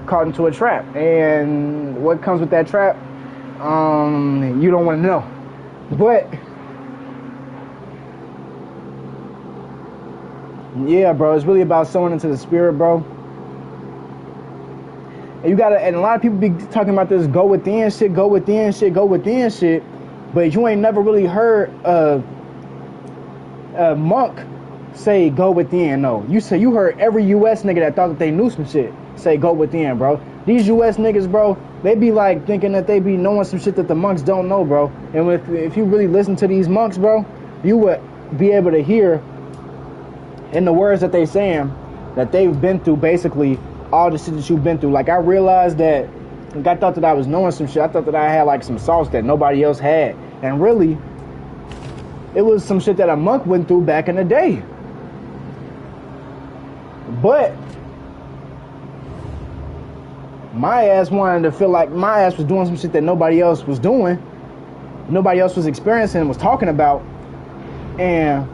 caught into a trap. And what comes with that trap, you don't want to know. But yeah, bro, it's really about sowing into the spirit, bro. And you gotta, and a lot of people be talking about this go within shit, go within shit, go within shit, but you ain't never really heard a monk say go within. No, you heard every U.S. nigga that thought that they knew some shit say go within, bro. These U.S. niggas, bro, they be like thinking that they be knowing some shit that the monks don't know, bro. And if you really listen to these monks, bro, you would be able to hear in the words that they saying that they've been through basically all the shit that you've been through. Like, I realized that, like, I thought that I was knowing some shit. I thought that I had like some sauce that nobody else had, and really it was some shit that a monk went through back in the day. But my ass wanted to feel like my ass was doing some shit that nobody else was doing, nobody else was experiencing and was talking about. And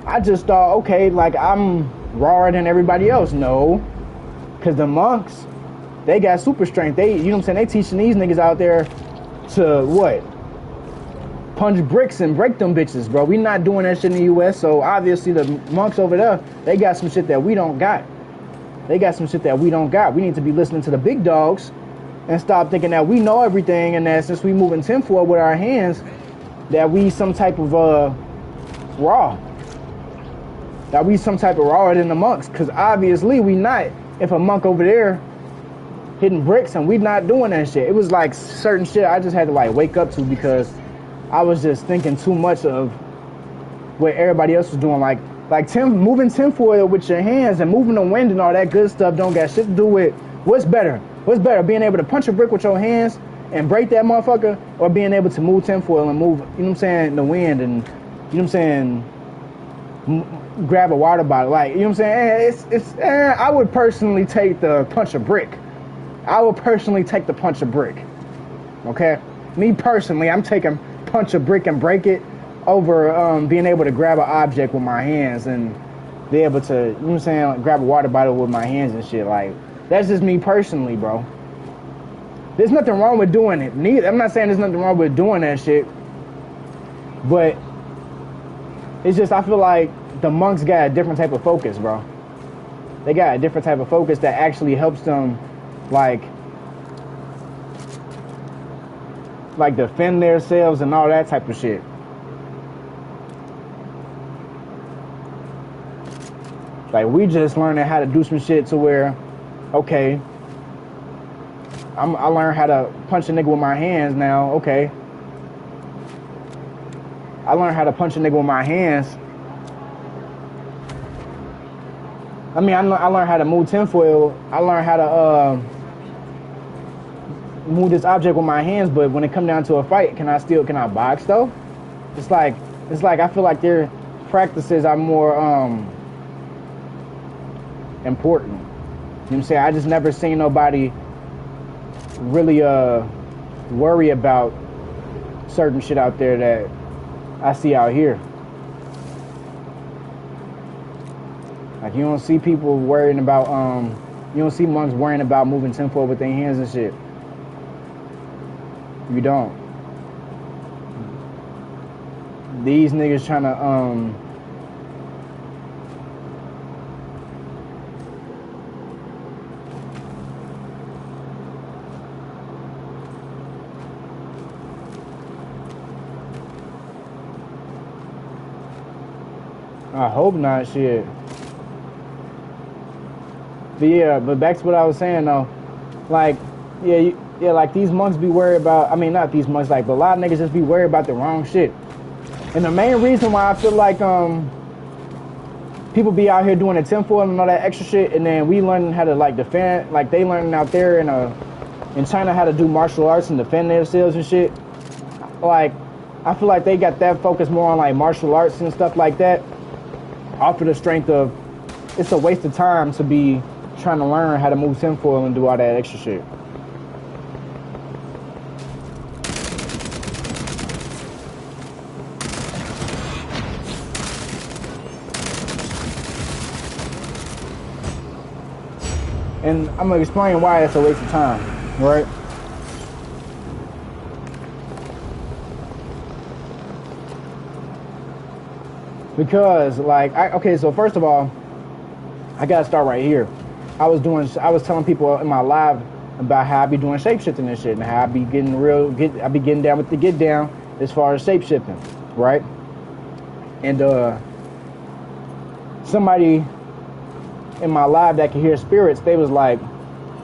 I just thought, okay, like I'm rawer than everybody else. No, because the monks, they got super strength. They, you know what I'm saying, they teaching these niggas out there to what? Punch bricks and break them bitches, bro. We not doing that shit in the U.S., so obviously the monks over there, they got some shit that we don't got. They got some shit that we don't got. We need to be listening to the big dogs and stop thinking that we know everything, and that since we moving tinfoil with our hands, that we some type of raw. That we some type of rawer than the monks, because obviously we not. If a monk over there hitting bricks and we not doing that shit. It was like certain shit I just had to like wake up to, because I was just thinking too much of what everybody else was doing. Like moving tinfoil with your hands and moving the wind and all that good stuff don't got shit to do with what's better. What's better, being able to punch a brick with your hands and break that motherfucker, or being able to move tinfoil and move, you know what I'm saying, the wind, and, you know what I'm saying, grab a water bottle. Like, you know what I'm saying, I would personally take the punch a brick. I would personally take the punch a brick. Okay? Me personally, I'm taking punch a brick and break it over being able to grab an object with my hands and be able to, you know what I'm saying, like, grab a water bottle with my hands and shit. Like, that's just me personally, bro. There's nothing wrong with doing it. Neither. I'm not saying there's nothing wrong with doing that shit. But it's just, I feel like the monks got a different type of focus, bro. They got a different type of focus that actually helps them, like defend themselves and all that type of shit. Like, we just learning how to do some shit to where, okay, I learned how to punch a nigga with my hands now, okay. I learned how to punch a nigga with my hands. I mean, I learned how to move tinfoil. I learned how to move this object with my hands, but when it come down to a fight, can I box though? It's like I feel like their practices are more important. You know what I'm saying? I just never seen nobody really worry about certain shit out there that I see out here. Like, you don't see people worrying about you don't see monks worrying about moving tinfoil with their hands and shit. You don't. These niggas trying to I hope not, shit. But yeah, but back to what I was saying though. Like, yeah, like these monks be worried about, I mean, not these monks, like, but a lot of niggas just be worried about the wrong shit. And the main reason why I feel like people be out here doing the tinfoil and all that extra shit, and then we learning how to like defend, like they learning out there in China how to do martial arts and defend themselves and shit. Like, I feel like they got that focus more on like martial arts and stuff like that, off of the strength of it's a waste of time to be trying to learn how to move tinfoil and do all that extra shit. And I'm gonna explain why it's a waste of time, right? Because, like, okay, so first of all, I gotta start right here. I was telling people in my live about how I be doing shapeshifting and shit, and how I be getting down with the get down as far as shapeshifting, right? And somebody in my live that can hear spirits, they was like,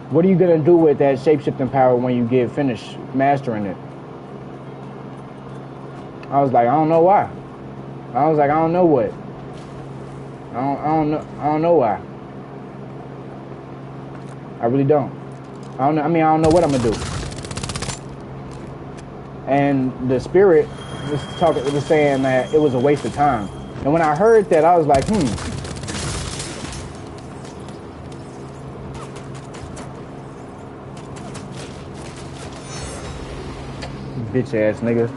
what are you gonna do with that shapeshifting power when you get finished mastering it? I was like, I don't know why. I was like, I don't know what. I don't know why. I really don't. I don't know what I'm gonna do. And the spirit was saying that it was a waste of time. And when I heard that, I was like, bitch ass nigga.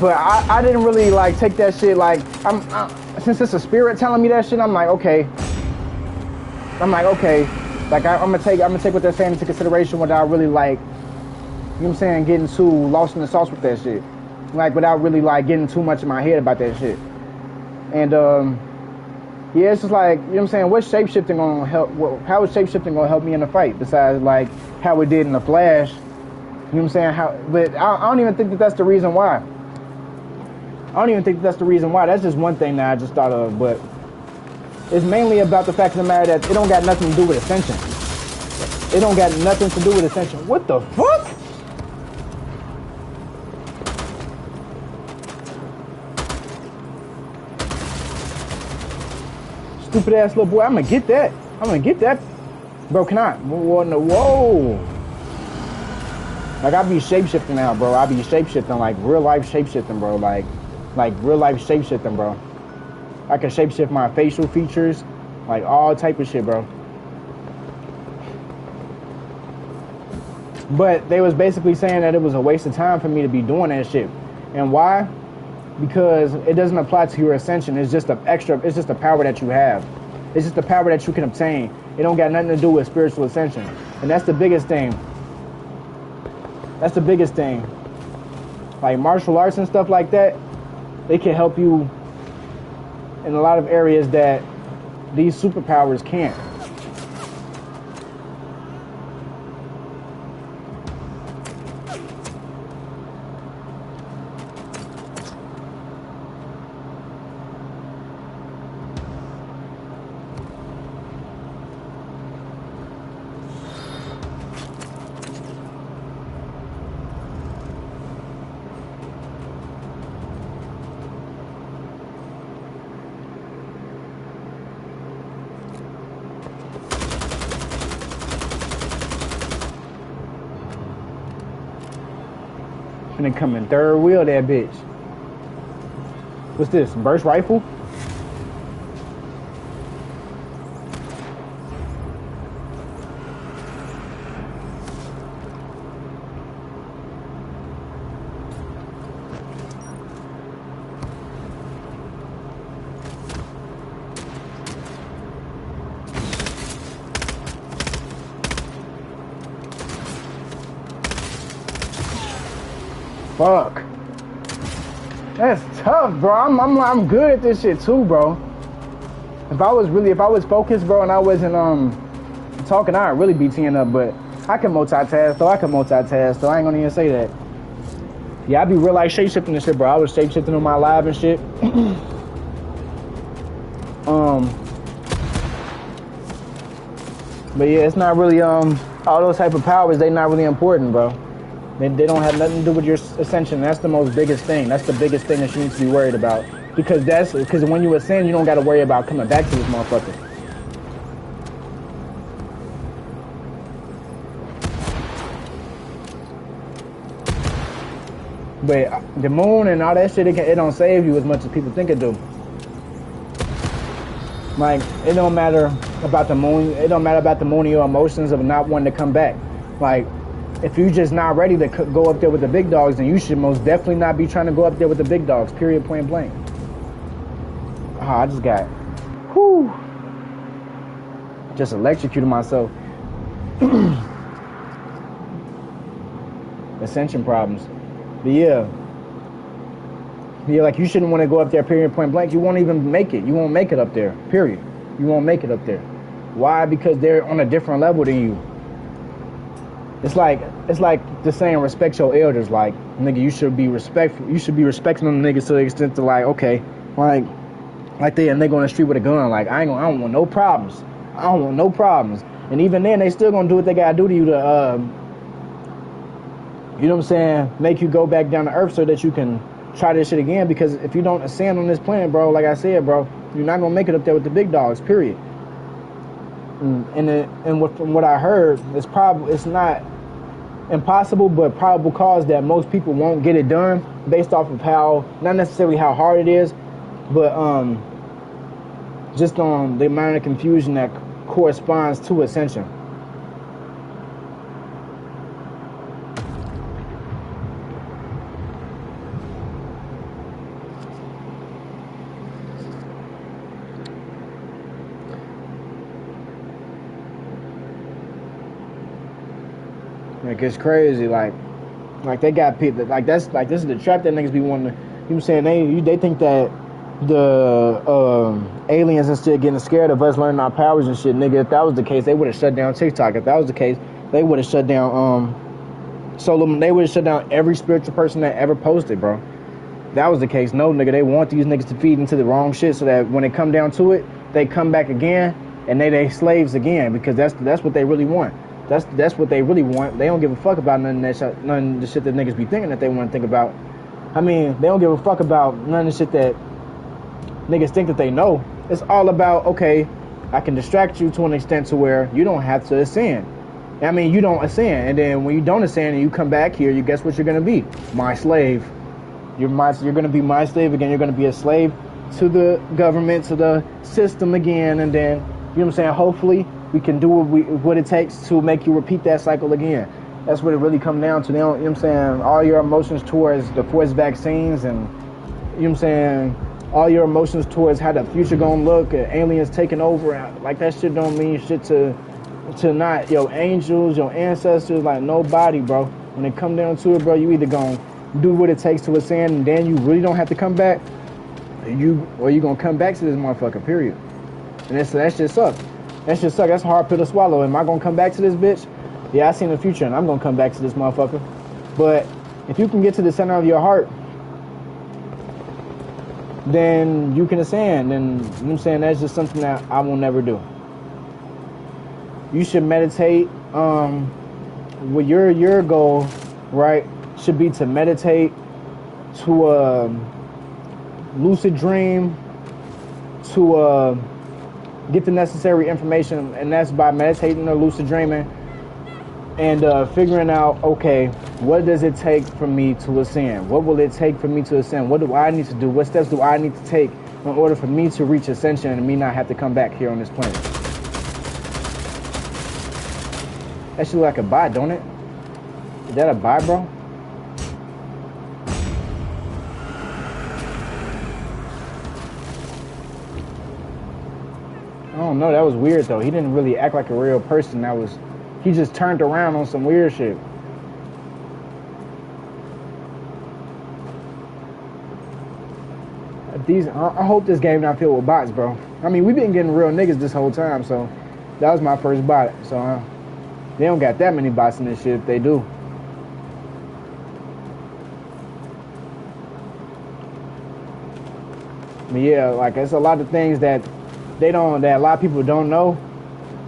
But I didn't really like take that shit like since it's a spirit telling me that shit, I'm like okay. Like I'm gonna take what they're saying into consideration without really like, you know what I'm saying, getting too lost in the sauce with that shit. Like without really like getting too much in my head about that shit. And yeah, it's just like, you know what I'm saying, what's shapeshifting gonna help? How is shapeshifting gonna help me in the fight besides like how it did in the Flash? You know what I'm saying? But I don't even think that that's the reason why. That's just one thing that I just thought of, but it's mainly about the fact of the matter that it don't got nothing to do with ascension. It don't got nothing to do with ascension. What the fuck? Stupid ass little boy. I'm gonna get that. Bro, can I? Whoa. Like, I be shapeshifting now, bro. I be shapeshifting, like real life shapeshifting, bro. Like real life shapeshifting, bro. I can shapeshift my facial features, like all type of shit, bro. But they was basically saying that it was a waste of time for me to be doing that shit. And why? Because it doesn't apply to your ascension. It's just a power that you have. It's just the power that you can obtain. It don't got nothing to do with spiritual ascension. And that's the biggest thing. That's the biggest thing. Like martial arts and stuff like that, they can help you in a lot of areas that these superpowers can't. And then come in third wheel that bitch. What's this? Burst rifle? Fuck. That's tough, bro. I'm good at this shit too, bro. If I was focused, bro, and I wasn't talking, I'd really be teeing up, but I can multitask, though. I ain't gonna even say that. Yeah, I be real like shape-shifting and shit, bro. I was shape-shifting on my live and shit. But yeah, it's not really all those type of powers, they not really important, bro. They don't have nothing to do with your ascension. That's the most biggest thing. That's the biggest thing that you need to be worried about. Because when you ascend, you don't got to worry about coming back to this motherfucker. But the moon and all that shit, it don't save you as much as people think it do. Like, it don't matter about the moon. It don't matter about the moon and your emotions of not wanting to come back. Like, if you're just not ready to go up there with the big dogs, then you should most definitely not be trying to go up there with the big dogs, period, point blank. I just got, just electrocuted myself. Ascension problems. But yeah, like you shouldn't want to go up there, period, point blank. You won't even make it. You won't make it up there, period. You won't make it up there. Why? Because they're on a different level than you. It's like the saying, respect your elders. Like, nigga, you should be respectful. You should be respecting them niggas to the extent to like, okay, like they and they go on the street with a gun. Like, I don't want no problems. I don't want no problems. And even then, they still gonna do what they gotta do to you to, you know what I'm saying, make you go back down to earth so that you can try this shit again. Because if you don't ascend on this planet, bro, like I said, bro, you're not gonna make it up there with the big dogs. Period. And from what I heard, it's not impossible, but probable cause that most people won't get it done based off of not necessarily how hard it is, but just on the amount of confusion that corresponds to ascension. Like, it's crazy, like they got people, like this is the trap that niggas be wanting to, you know what I'm saying, they think that the aliens are still getting scared of us learning our powers and shit. Nigga, if that was the case, they would have shut down TikTok. If that was the case, they would have shut down they would have shut down every spiritual person that ever posted, bro. If that was the case, no, nigga, they want these niggas to feed into the wrong shit so that when it come down to it, they come back again and they slaves again, because that's what they really want. That's what they really want. They don't give a fuck about none of the shit that niggas be thinking that they want to think about. I mean, they don't give a fuck about none of the shit that niggas think that they know. It's all about, okay, I can distract you to an extent to where you don't have to ascend. I mean, you don't ascend, and then when you don't ascend and you come back here, you guess what you're gonna be? My slave. You're gonna be my slave again. You're gonna be a slave to the government, to the system again, and then, you know what I'm saying, hopefully we can do what it takes to make you repeat that cycle again. That's what it really comes down to. They don't, you know what I'm saying, all your emotions towards the forced vaccines and, you know what I'm saying, all your emotions towards how the future gonna look, aliens taking over, like that shit don't mean shit to not your angels, your ancestors, like nobody, bro. When it come down to it, bro, you either gonna do what it takes to ascend, and then you really don't have to come back, or you gonna come back to this motherfucker, period. And that shit suck. That shit suck. That's a hard pill to swallow. Am I gonna come back to this bitch? Yeah, I seen the future, and I'm gonna come back to this motherfucker. But if you can get to the center of your heart, then you can ascend. And you know what I'm saying, that's just something that I will never do. You should meditate. With your goal, right, should be to meditate, to lucid dream, to get the necessary information, and that's by meditating or lucid dreaming, and figuring out, okay, what does it take for me to ascend? What will it take for me to ascend? What do I need to do? What steps do I need to take in order for me to reach ascension and me not have to come back here on this planet? That shit look like a bot, don't it? Is that a bot, bro? I don't know, that was weird though. He didn't really act like a real person. He just turned around on some weird shit. I hope this game not filled with bots, bro. I mean, we've been getting real niggas this whole time, so that was my first bot. So they don't got that many bots in this shit if they do. But yeah, like it's a lot of things that that a lot of people don't know.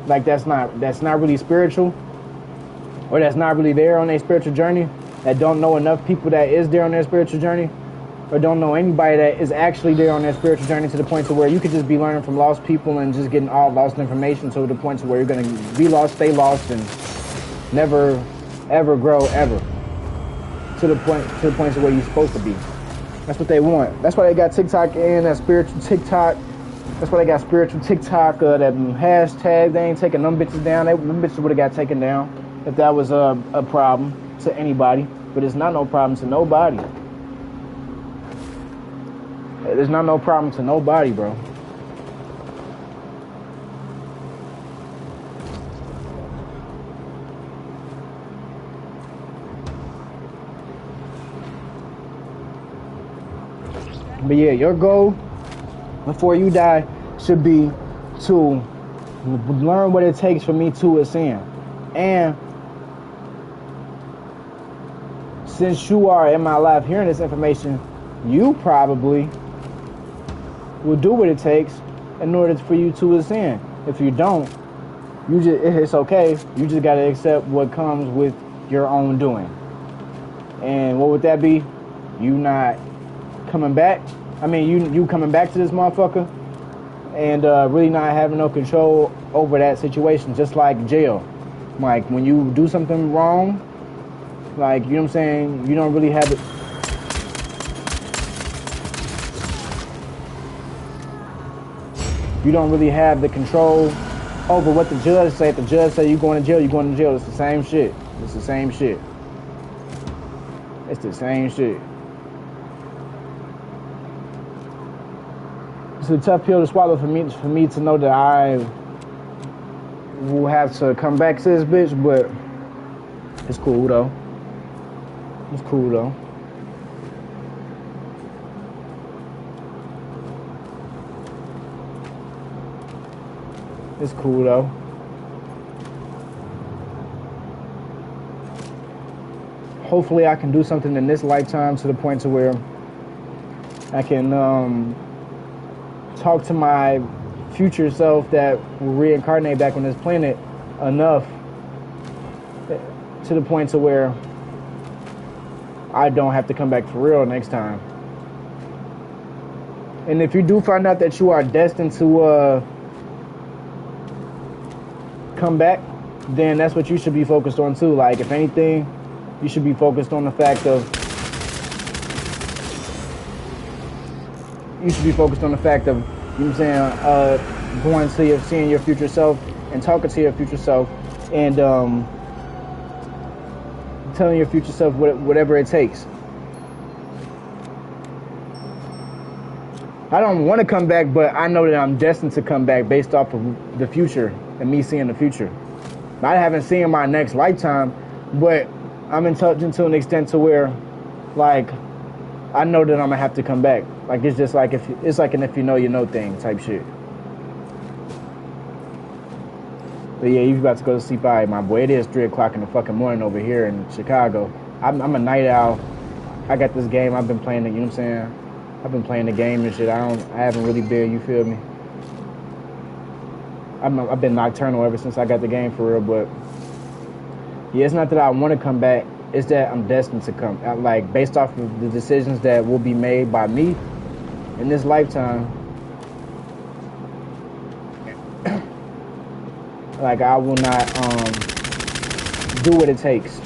Like that's not really spiritual, or that's not really there on their spiritual journey. That don't know enough people that is there on their spiritual journey, or don't know anybody that is actually there on their spiritual journey to the point to where you could just be learning from lost people and just getting all lost information to the point to where you're gonna be lost, stay lost, and never ever grow ever to the point to where you're supposed to be. That's what they want. That's why they got TikTok in, that spiritual TikTok. That's why they got spiritual TikTok, that hashtag. They ain't taking them bitches down. Them bitches would have got taken down if that was a problem to anybody. But it's not no problem to nobody. There's not no problem to nobody, bro. But yeah, your goal before you die should be to learn what it takes for me to ascend. And since you are in my life hearing this information, you probably will do what it takes in order for you to ascend. If you don't, it's okay. You just gotta accept what comes with your own doing. And what would that be? You not coming back. I mean, you coming back to this motherfucker and really not having no control over that situation, just like jail. Like, when you do something wrong, like, you know what I'm saying, you don't really have it. You don't really have the control over what the judge say. If the judge say you're going to jail, you're going to jail. It's the same shit. It's the same shit. It's the same shit. It's a tough pill to swallow for me to know that I will have to come back to this bitch, but it's cool though. It's cool though. It's cool though. Hopefully I can do something in this lifetime to the point to where I can talk to my future self that will reincarnate back on this planet enough to the point to where I don't have to come back for real next time. And if you do find out that you are destined to come back, then that's what you should be focused on too. Like, if anything, you should be focused on the fact of you know what I'm saying, going to seeing your future self and talking to your future self and telling your future self whatever it takes. I don't want to come back, but I know that I'm destined to come back based off of the future and me seeing the future. I haven't seen my next lifetime, but I'm intelligent to an extent to where, like, I know that I'm gonna have to come back. Like, it's just like it's like an if you know you know thing type shit. But yeah, you about to go to sleep. All right, my boy. It is 3 o'clock in the fucking morning over here in Chicago. I'm a night owl. I got this game. I've been playing it. You know what I'm saying? I've been playing the game and shit. I haven't really been. You feel me? I've been nocturnal ever since I got the game for real. But yeah, it's not that I want to come back. It's that I'm destined to come. Like, based off of the decisions that will be made by me in this lifetime. Like, I will not do what it takes.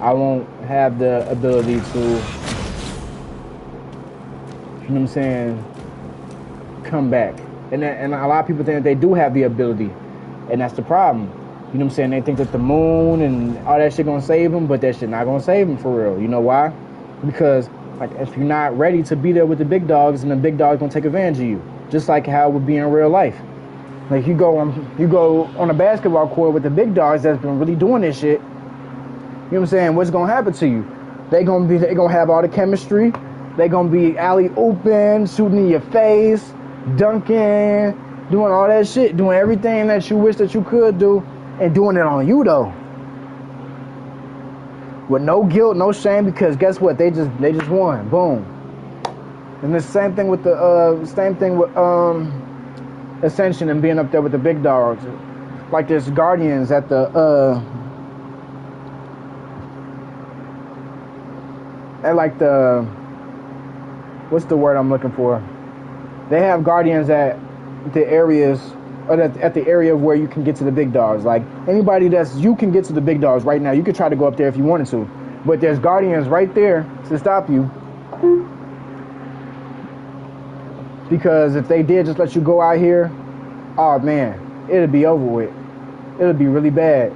I won't have the ability to, you know what I'm saying, come back. And a lot of people think that they do have the ability, and that's the problem. You know what I'm saying? They think that the moon and all that shit gonna save them, but that shit not gonna save them for real. You know why? Because, like, if you're not ready to be there with the big dogs, and the big dogs gonna take advantage of you, just like how it would be in real life. Like, you go on a basketball court with the big dogs that's been really doing this shit. You know what I'm saying? What's gonna happen to you? They gonna have all the chemistry. They gonna be alley open, shooting in your face, dunking, doing all that shit, doing everything that you wish that you could do, and doing it on you though, with no guilt, no shame, because guess what? They just won. Boom. And the same thing with Ascension and being up there with the big dogs. Like, there's guardians at the what's the word I'm looking for? They have guardians at the areas, or at the area where you can get to the big dogs. Like, anybody you can get to the big dogs right now. You could try to go up there if you wanted to, but there's guardians right there to stop you. Because if they did just let you go out here, oh man, it'd be over with. It'll be really bad.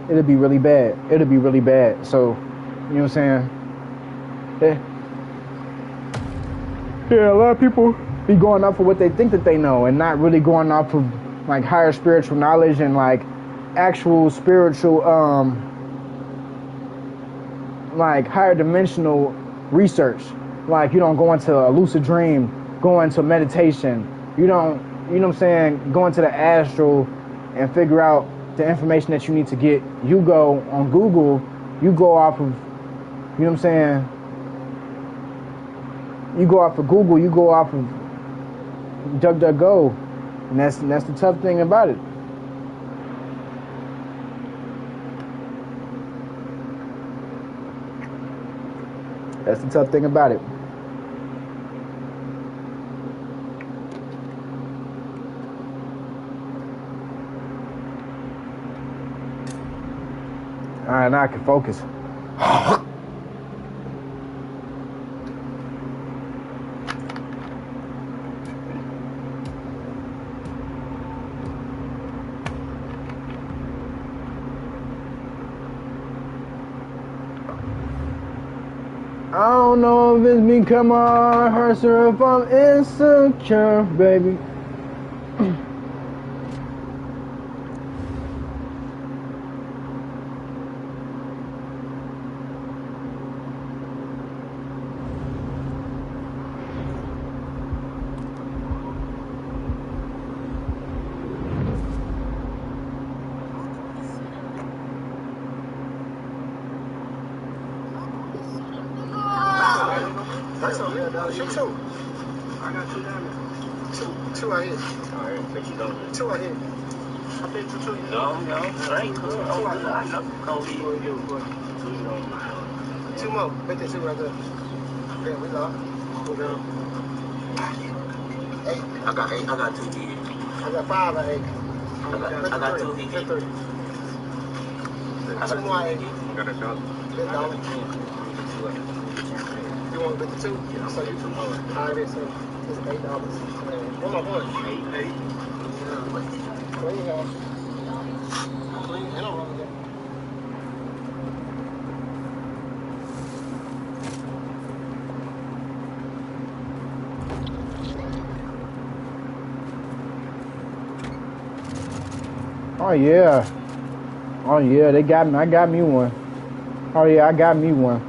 It'll be really bad. It'll be really bad. So, you know what I'm saying? Yeah, a lot of people be going off of what they think that they know, and not really going off of, like, higher spiritual knowledge and, like, actual spiritual, like, higher dimensional research. Like, you don't go into a lucid dream, go into meditation. You don't, you know what I'm saying, go into the astral and figure out the information that you need to get. You go on Google, you go off of, you know what I'm saying, you go off of Google, you go off of DuckDuckGo, and that's the tough thing about it. That's the tough thing about it. All right, now I can focus. I don't know if it's become a hearse or if I'm insecure, baby. That's over here, dog. Shoot two. I got 2 diamonds. Two out here. Alright, fix you down. 2 out here. I picked you 2. No, right, cool. Oh, I know. Kobe. 2 more. Put the 2 right there. Okay, we lost. Go down. 8. I got 8. I got 2 here. I got 5 at 8. I got 2 here. 3. 2 more at 8. Got a dog. Good dog. You want to bet the 2? Yeah, so you 2 more. Alright, so it's $8. Where my boy? 8. Clean, y'all. Clean, and I'm running there. Oh yeah. Oh yeah, they got me. I got me one. Oh yeah, I got me one.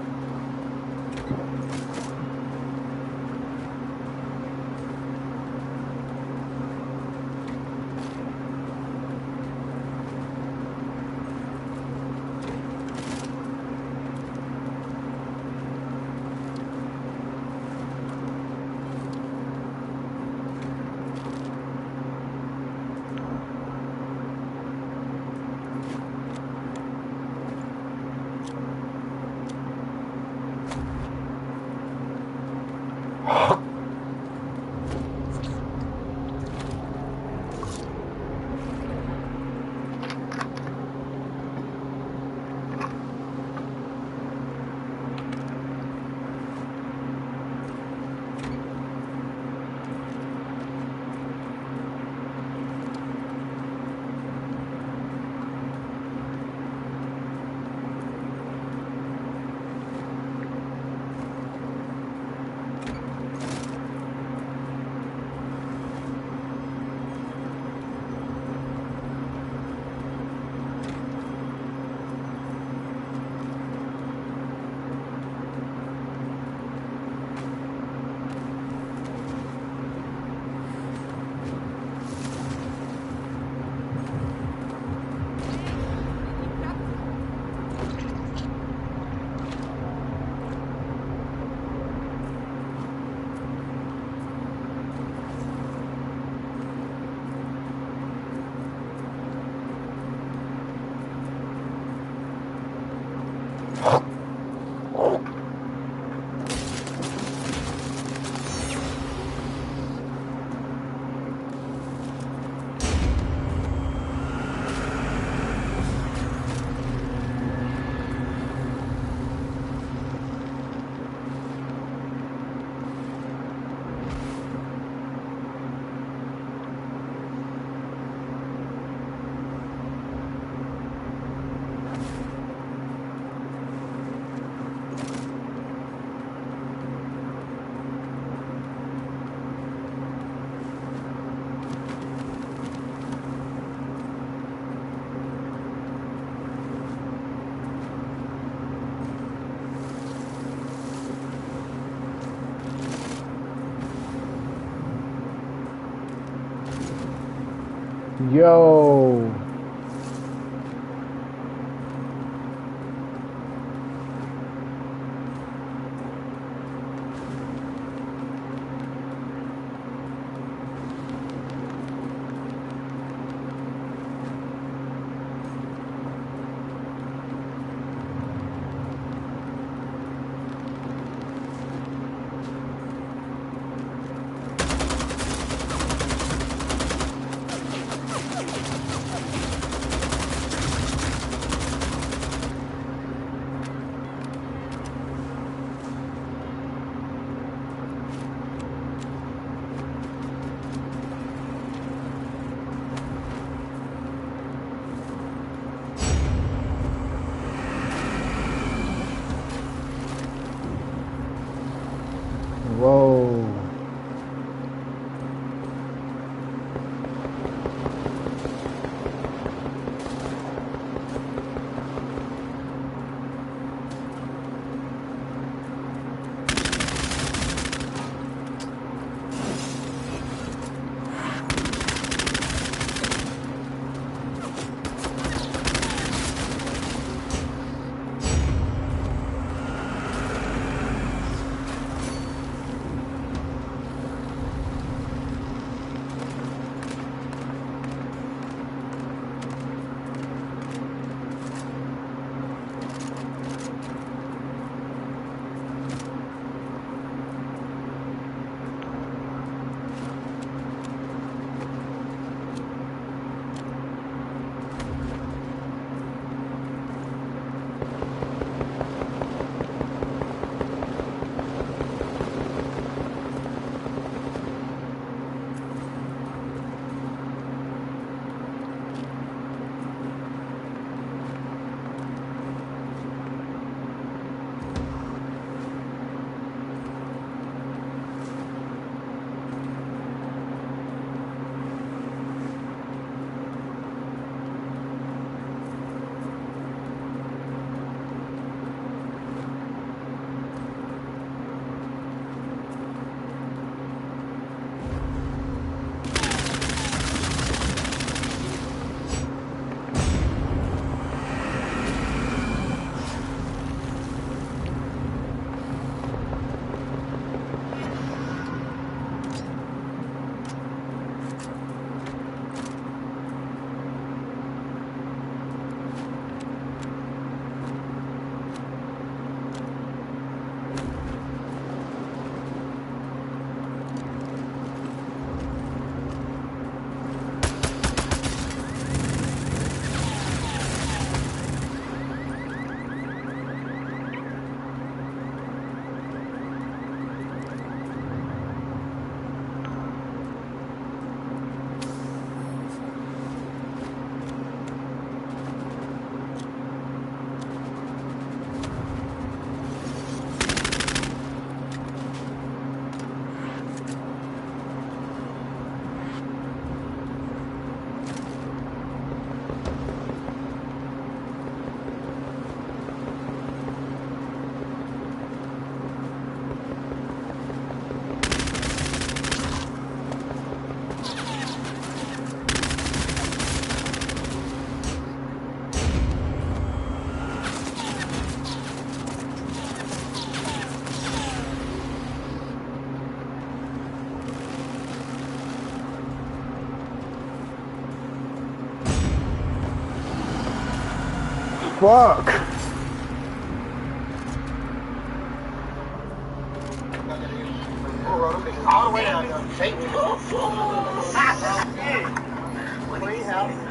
Yo. Fuck. All the way down there. Take me. Clean house.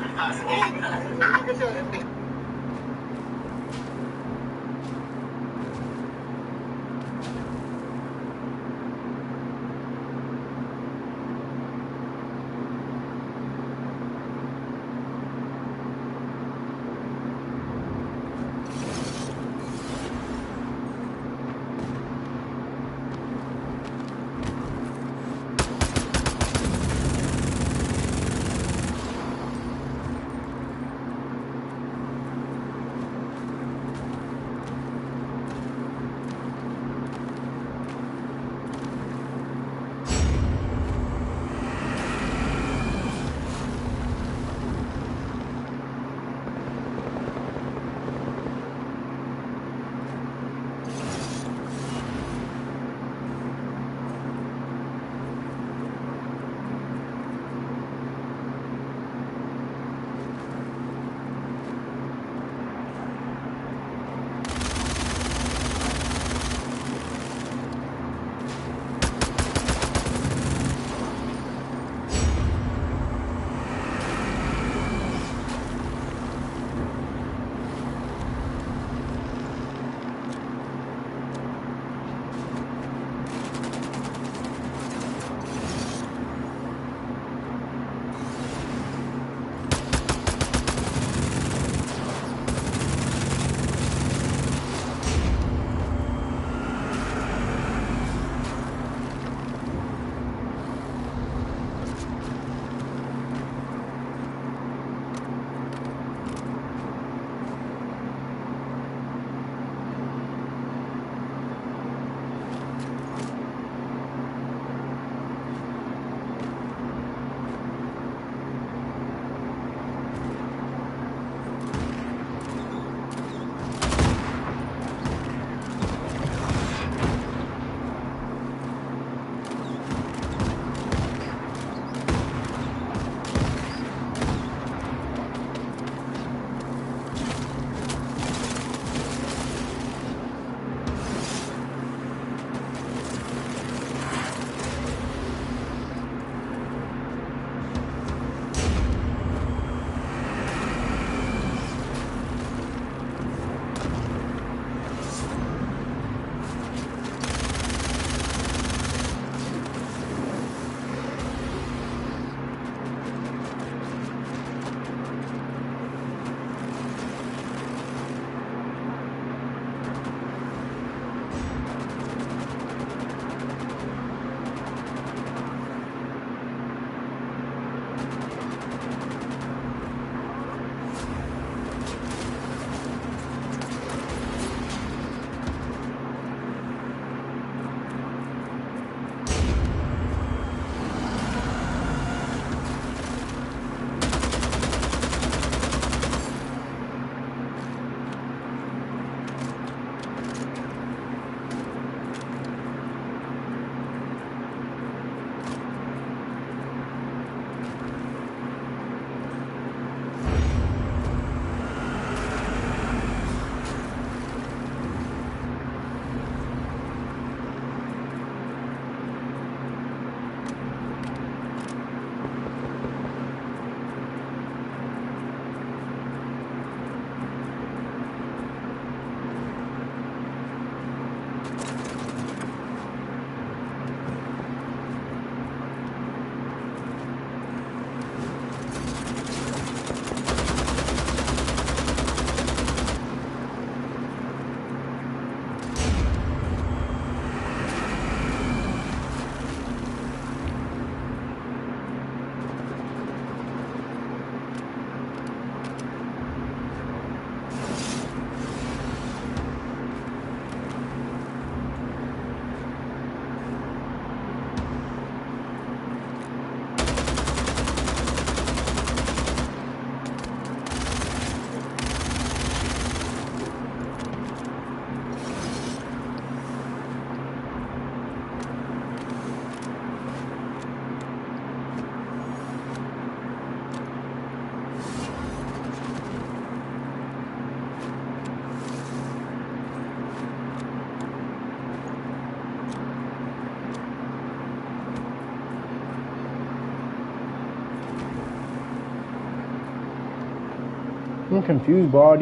I'm confused by all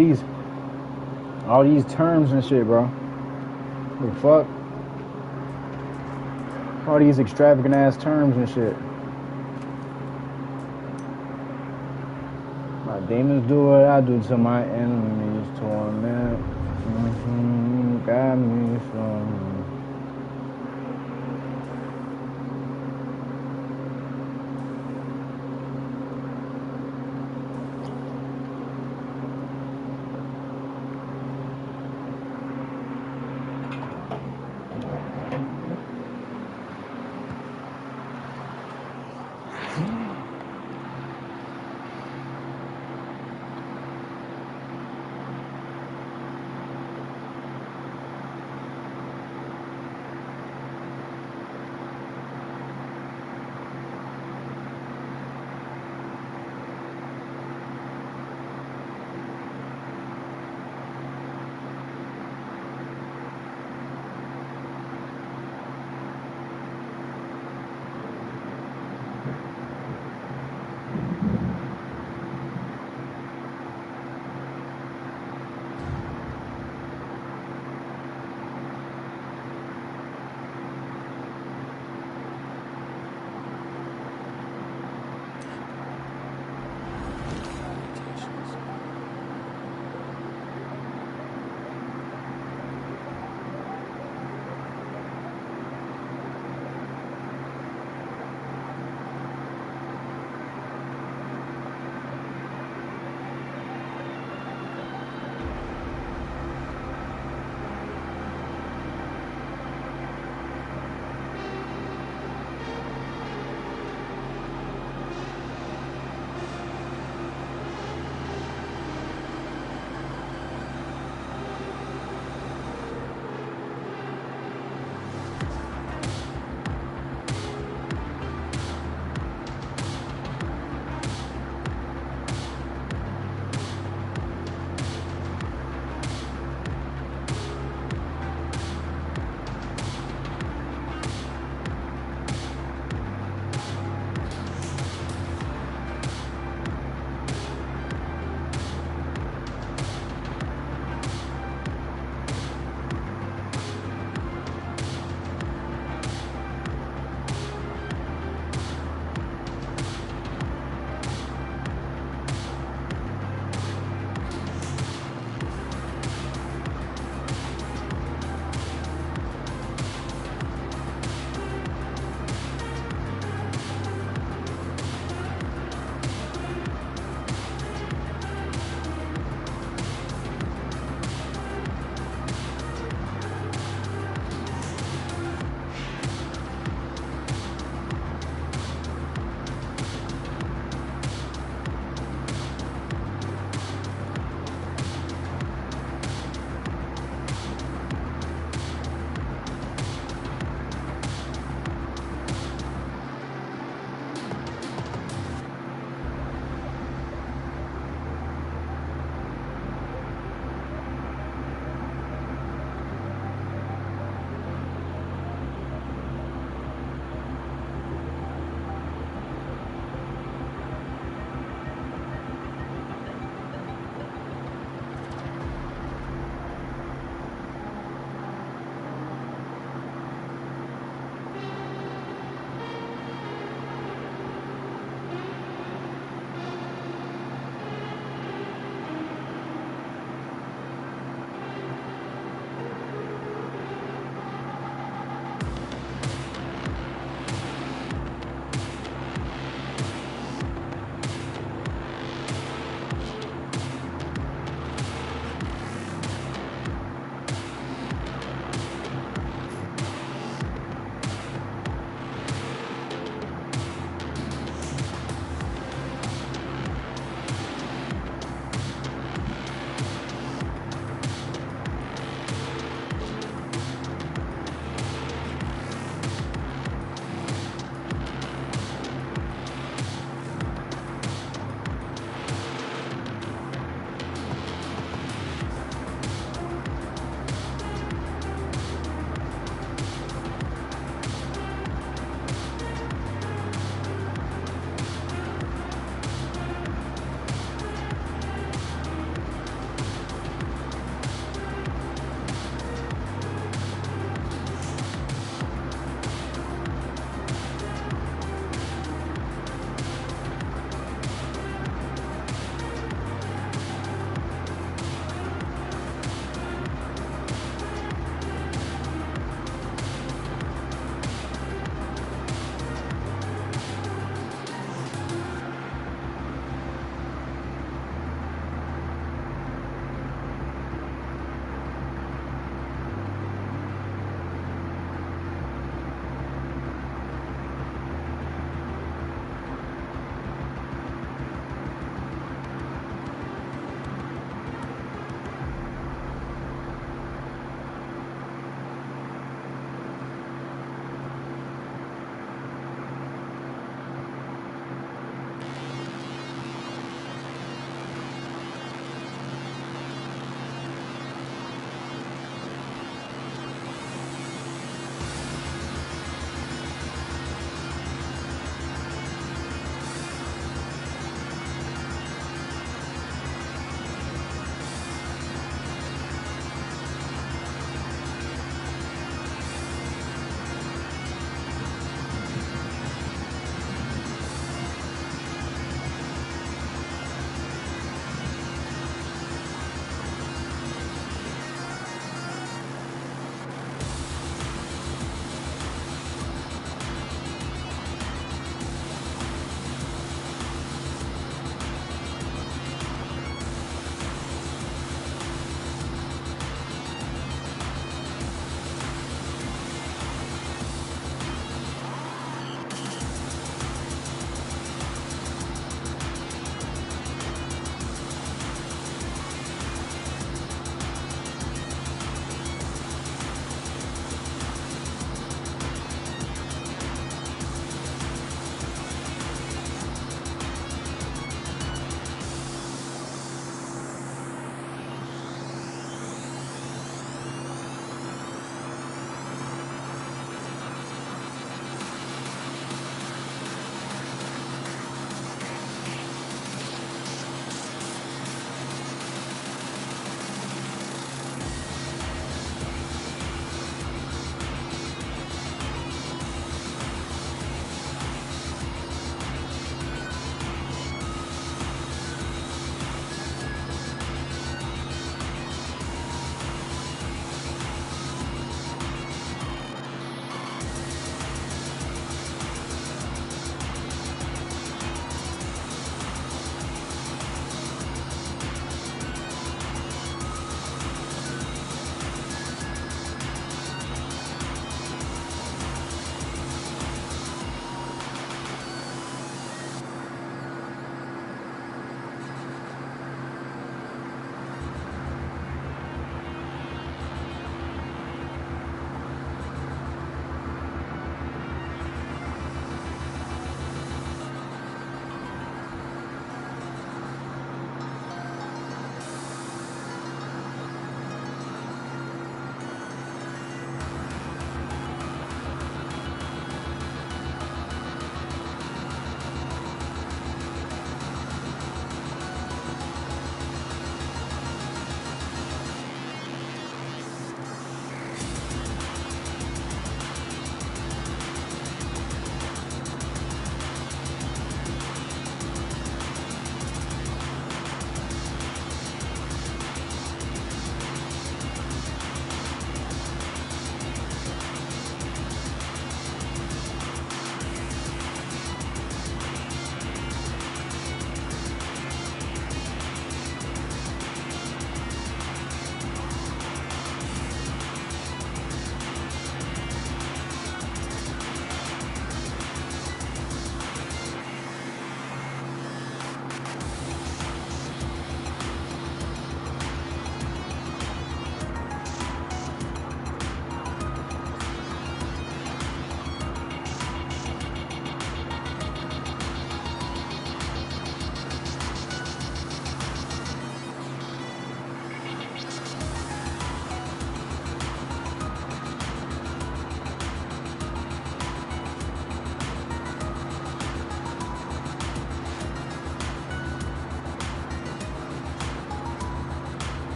these terms and shit, bro. What the fuck? All these extravagant ass terms and shit. My demons do what I do to my enemies. Torment. Got me from.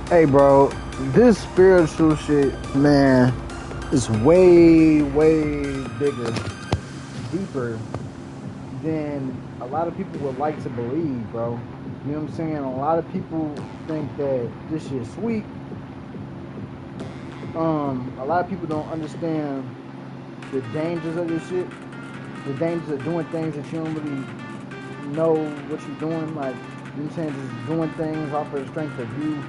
Hey, bro, this spiritual shit, man, is way, way bigger, deeper than a lot of people would like to believe, bro. You know what I'm saying? A lot of people think that this shit's sweet. A lot of people don't understand the dangers of this shit, the dangers of doing things that you don't really know what you're doing, like, you know what I'm saying, just doing things off of the strength of you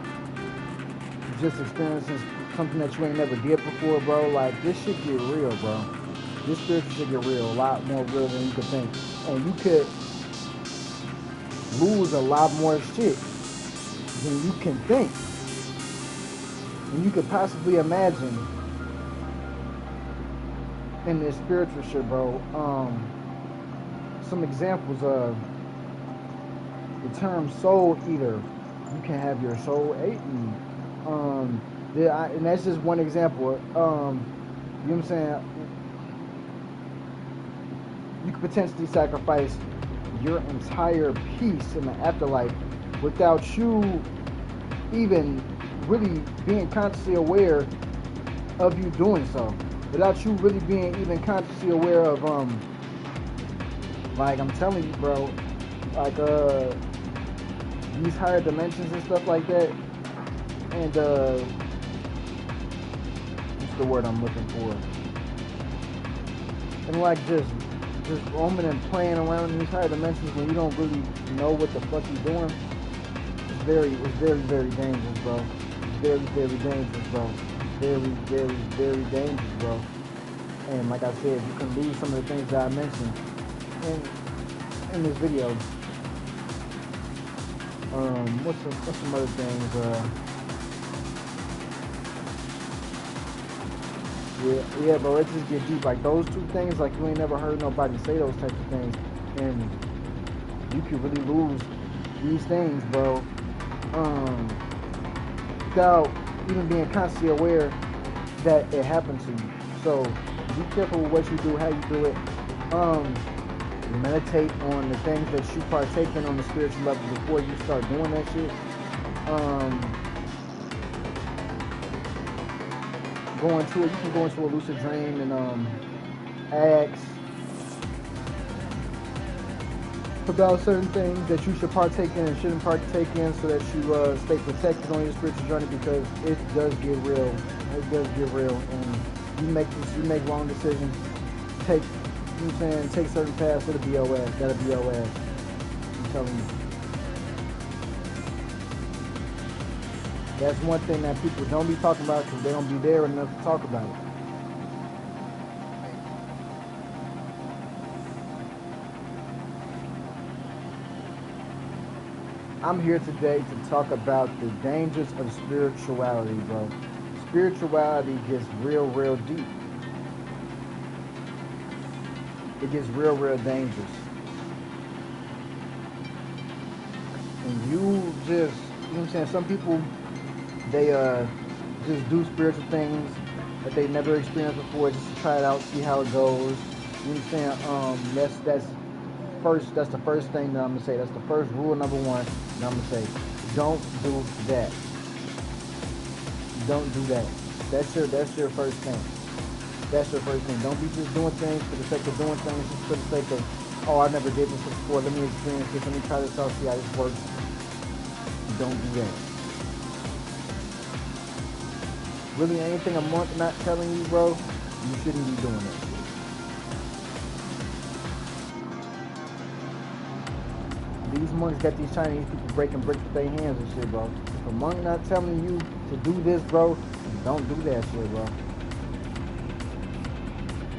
just experiencing something that you ain't never did before, bro. Like, this shit get real, bro. This spiritual shit get real, a lot more real than you could think. And you could lose a lot more shit than you can think. And you could possibly imagine in this spiritual shit, bro. Some examples of the term soul eater. You can have your soul eaten. And that's just one example. You know what I'm saying? You could potentially sacrifice your entire peace in the afterlife without you even really being consciously aware of you doing so. Without you really being even consciously aware of, like, I'm telling you, bro, like, these higher dimensions and stuff like that. And, what's the word I'm looking for? And, like, just roaming and playing around in these higher dimensions when you don't really know what the fuck you're doing. It's very, very dangerous, bro. It's very, very dangerous, bro. Very, very, very dangerous, bro. And like I said, you can lose some of the things that I mentioned in this video. What's some other things? Yeah, bro, it just get deep. Like, those two things, like, you ain't never heard nobody say those types of things. And you can really lose these things, bro, without even being consciously aware that it happened to you. So, be careful with what you do, how you do it. Meditate on the things that you partake in on the spiritual level before you start doing that shit. You can go into a lucid dream and ask about certain things that you should partake in and shouldn't partake in, so that you stay protected on your spiritual journey, because it does get real. It does get real, and you make wrong decisions. Take certain paths, that'll be your ass. That'll be your ass. I'm telling you. That's one thing that people don't be talking about, because they don't be there enough to talk about it. I'm here today to talk about the dangers of spirituality, bro. Spirituality gets real, real deep. It gets real, real dangerous. And you just, you know what I'm saying, some people, they just do spiritual things that they never experienced before, just to try it out, see how it goes. You know what I'm saying? That's the first thing that I'm gonna say. That's the first rule number one that I'm gonna say. Don't do that. Don't do that. That's your first thing. That's your first thing. Don't be just doing things for the sake of doing things, just for the sake of, oh, I never did this before, let me experience this, let me try this out, see how this works. Don't do that. Really, anything a month not telling you, bro, you shouldn't be doing it. these monks got these Chinese people breaking bricks with their hands and shit, bro. If a monk not telling you to do this, bro, don't do that shit, bro.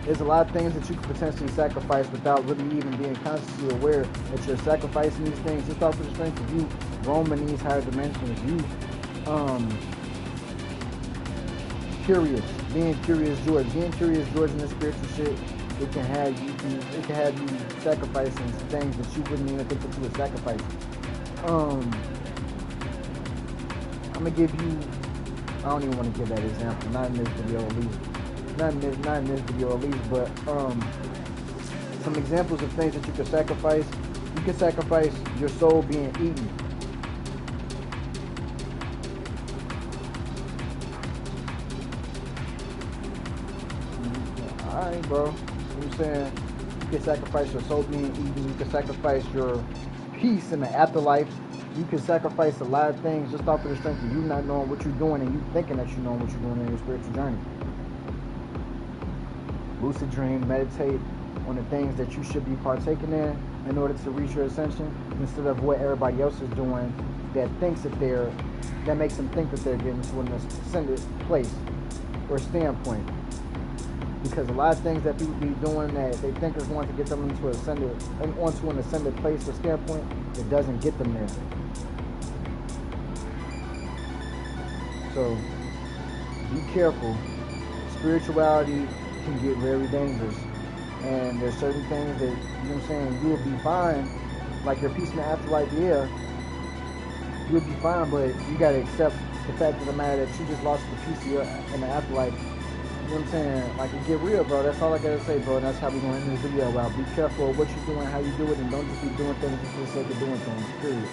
There's a lot of things that you could potentially sacrifice without really even being consciously aware that you're sacrificing these things just off of the strength of you roaming these higher dimensions, you being curious George in the spiritual shit. It can have you sacrificing things that you wouldn't even think that you would sacrifice. I'm gonna give you, I don't even want to give that example, not in this video at least. Not in this video at least, but some examples of things that you can sacrifice. You can sacrifice your soul being eaten. Alright, bro. You know what I'm saying? You can sacrifice your soul being eaten. You can sacrifice your peace in the afterlife. You can sacrifice a lot of things just off of the strength of you not knowing what you're doing and you thinking that you know what you're doing in your spiritual journey. Lucid dream, meditate on the things that you should be partaking in order to reach your ascension, instead of what everybody else is doing that makes them think that they're getting to an ascended place or standpoint. Because a lot of things that people be doing that they think is going to get them onto an ascended place or standpoint, it doesn't get them there. So be careful. Spirituality can get very dangerous, and there's certain things that, you know what I'm saying, you will be fine, like your peace in the afterlife, yeah, you'll be fine, but you gotta accept the fact of the matter that you just lost the peace in the afterlife. You know what I'm saying? Like, it get real, bro. That's all I gotta say, bro. And that's how we gonna end this video out. Be careful of what you're doing, how you do it, and don't just be doing things just for the sake of doing things, period.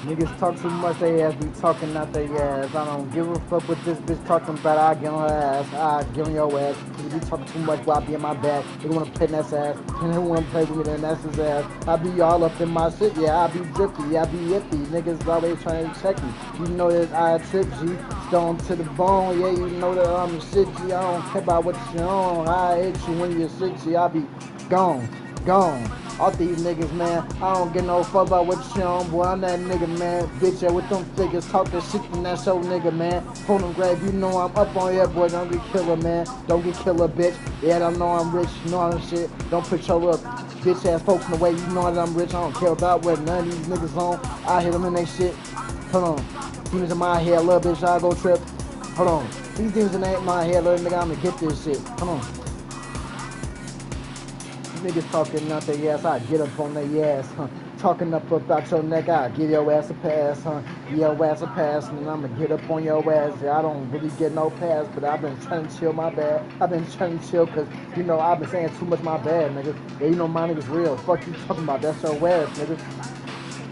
Niggas talk too much, they ass be talking out their ass. I don't give a fuck what this bitch talking about. I get on her ass, I get on your ass. You be talking too much while I be in my bag. They wanna play that ass, and they wanna play with me, then that's his ass. I be all up in my shit, yeah, I be drippy, I be yippy. Niggas always trying to check me. You know that I trip G, stone to the bone, yeah, you know that I'm shit G. I don't care about what you on. I hit you when you're shit G, I be gone. All these niggas, man, I don't get no fuck about what you on, boy. I'm that nigga, man. Bitch, yeah, with them figures, talk that shit from that show, nigga, man. Phone them grave, you know I'm up on here, boy. Don't get killer, man. Don't get killer, bitch. Yeah, I don't know I'm rich, you know I'm shit. Don't put your little bitch ass folks in the way, you know that I'm rich. I don't care about what none of these niggas on. I hit them in they shit. Hold on. Demons in my head, little bitch, I go trip. Hold on. These demons in my head, little nigga, I'ma get this shit. Hold on. Niggas talking out their ass, I get up on their ass, huh? Talking up about your neck, I give your ass a pass, huh? Give your ass a pass, and then I'ma get up on your ass. Yeah, I don't really get no pass, but I've been trying to chill my bad. I've been trying to chill, cause, you know, I've been saying too much my bad, nigga. Yeah, you know my niggas real. Fuck you talking about, that's your ass, nigga.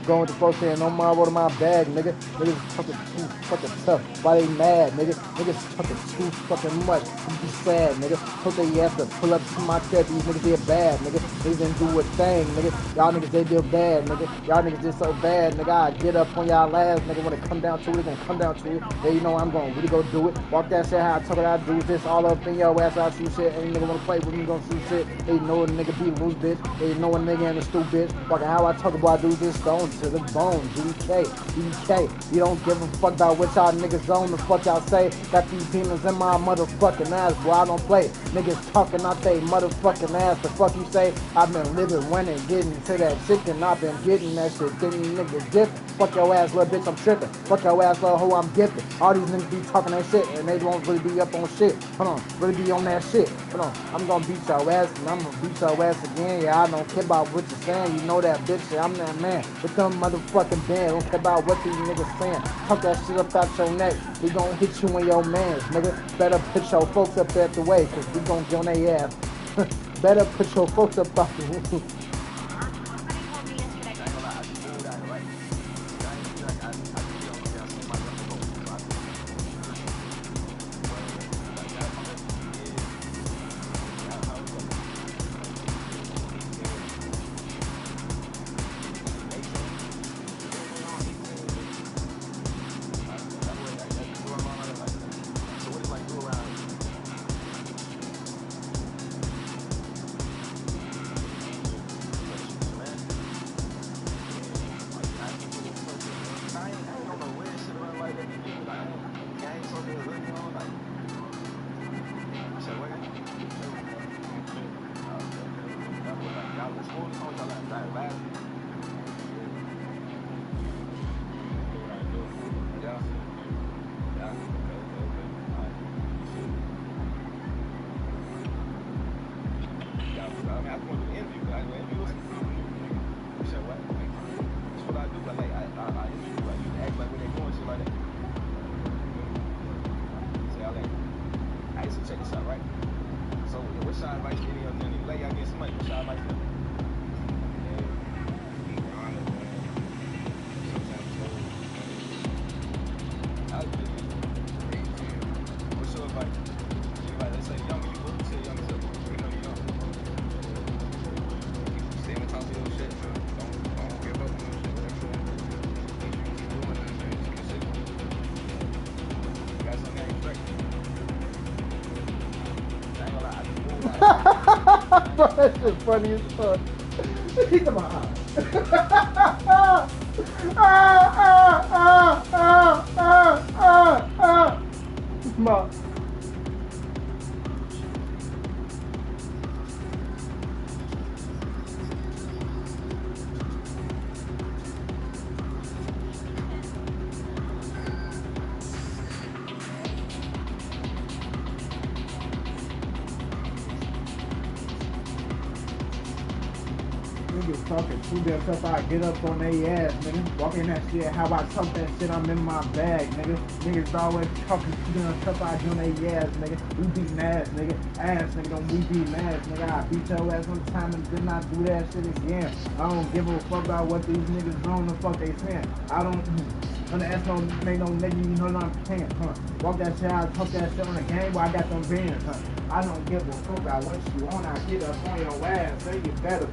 Going with the folks saying no more out of my bag, nigga. Niggas talking too fucking tough. Why they mad, nigga? Niggas talking too fucking much. You be sad, nigga. Hope they ass to pull up to my crib. These niggas did bad, nigga. They didn't do a thing, nigga. Y'all niggas, they did bad, nigga. Y'all niggas did so bad, nigga. I get up on y'all ass, nigga. When it come down to it, it's gonna come down to it. Yeah, you know I'm gonna really go do it. Walk that shit how I talk it, I do this all up in your ass. I shoot shit. Any nigga wanna play with me, gonna shoot shit. They know a nigga be loose, bitch. They know a nigga in the stoop, bitch. Fucking how I talk about I do this stone to the bone. GK, you don't give a fuck about what y'all niggas on. The fuck y'all say. Got these demons in my motherfucking ass, boy. I don't play. Niggas talking out they motherfucking ass. The fuck you say? I've been living, winning, getting to that chicken. I've been getting that shit. Then these niggas different. Fuck your ass, little bitch, I'm tripping. Fuck your ass, little hoe, I'm gifted. All these niggas be talking that shit, and they don't really be up on shit. Hold on, really be on that shit. Hold on, I'm gonna beat your ass, and I'm gonna beat your ass again. Yeah, I don't care about what you're saying. You know that bitch, yeah, I'm that man. With them motherfucking band, don't care about what these niggas saying. Talk that shit up out your neck. We gon' hit you in your mans, nigga. Better put your folks up at the way, cause we gon' get on their ass. Better put your folks up out the way. Bro, that shit funny as fuck. He's in my eye. niggas talking too damn tough, I get up on they ass, nigga. Walk in that shit, how I talk that shit, I'm in my bag, nigga. Niggas always talking too damn tough, I get on they ass, nigga. We beatin' ass, nigga. Ass, nigga, don't we beatin' ass, nigga. I beat your ass one time and then I do that shit again. I don't give a fuck about what these niggas doing, the fuck they saying. I don't ask no, make no nigga, you know what I'm saying, huh? Walk that shit out, talk that shit on the game, where I got them bands, huh? I don't give a fuck about what you on, I get up on your ass, so you better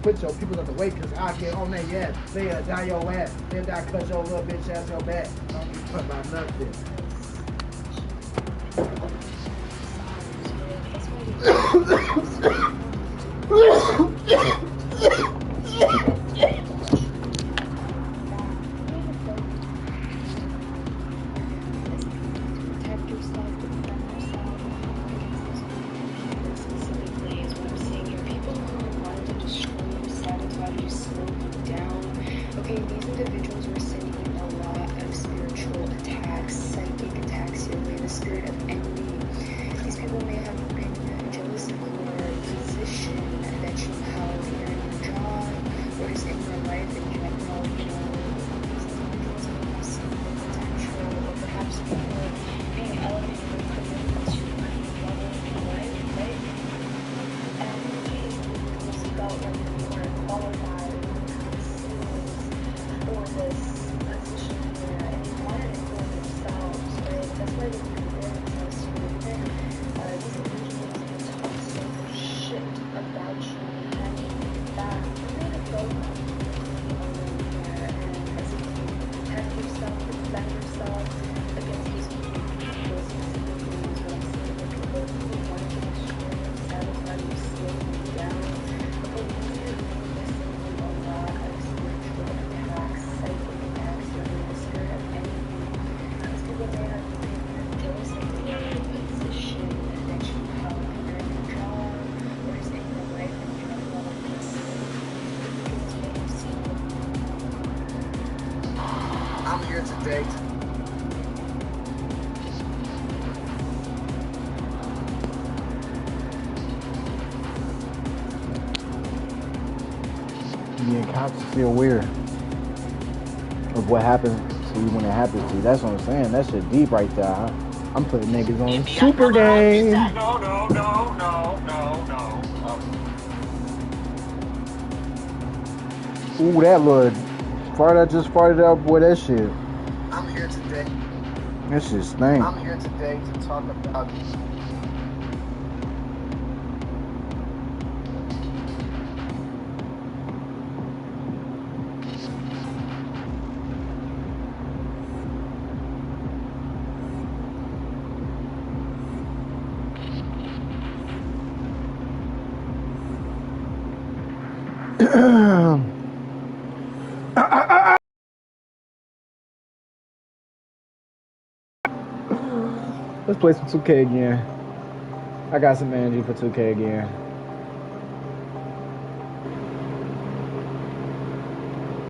put your people at the way, cause I get on their ass, they'll die your ass, they'll die cut your little bitch ass your back, don't be put about nothing. Okay, these individuals were sending in a lot of spiritual attacks, psychic attacks your way, the spirit of envy. These people may have been jealous of your position that you held either in your job or just in your life in general. You know, these individuals may have seen the potential or perhaps people being elevated or promoted to a new level in your life, right? And these individuals felt like they were qualified for this position here, and they wanted it for themselves, right? That's why they compare themselves to you. These individuals will talk so much shit about you behind your back. You're gonna go alone there, and as if you protect yourself, defend yourself against these people, specifically is what I'm saying, the people who want to destroy you, sabotage you, slow you down. Okay, these are listening a lot of spiritual attacks, psychic attacks, or the spirit of envy. These people may have been jealous of your position that you held either in your job or just in your life in general. These individuals may have seen the I'm here today. Yeah, cops feel weird of what happens to you when it happens to you. That's what I'm saying. That shit deep right there. I'm putting niggas on super game. No. Ooh, that little fart I just farted up, boy, that shit. I'm here today. That shit stink. I'm here today to talk about Let's play some 2K again. I got some energy for 2K again.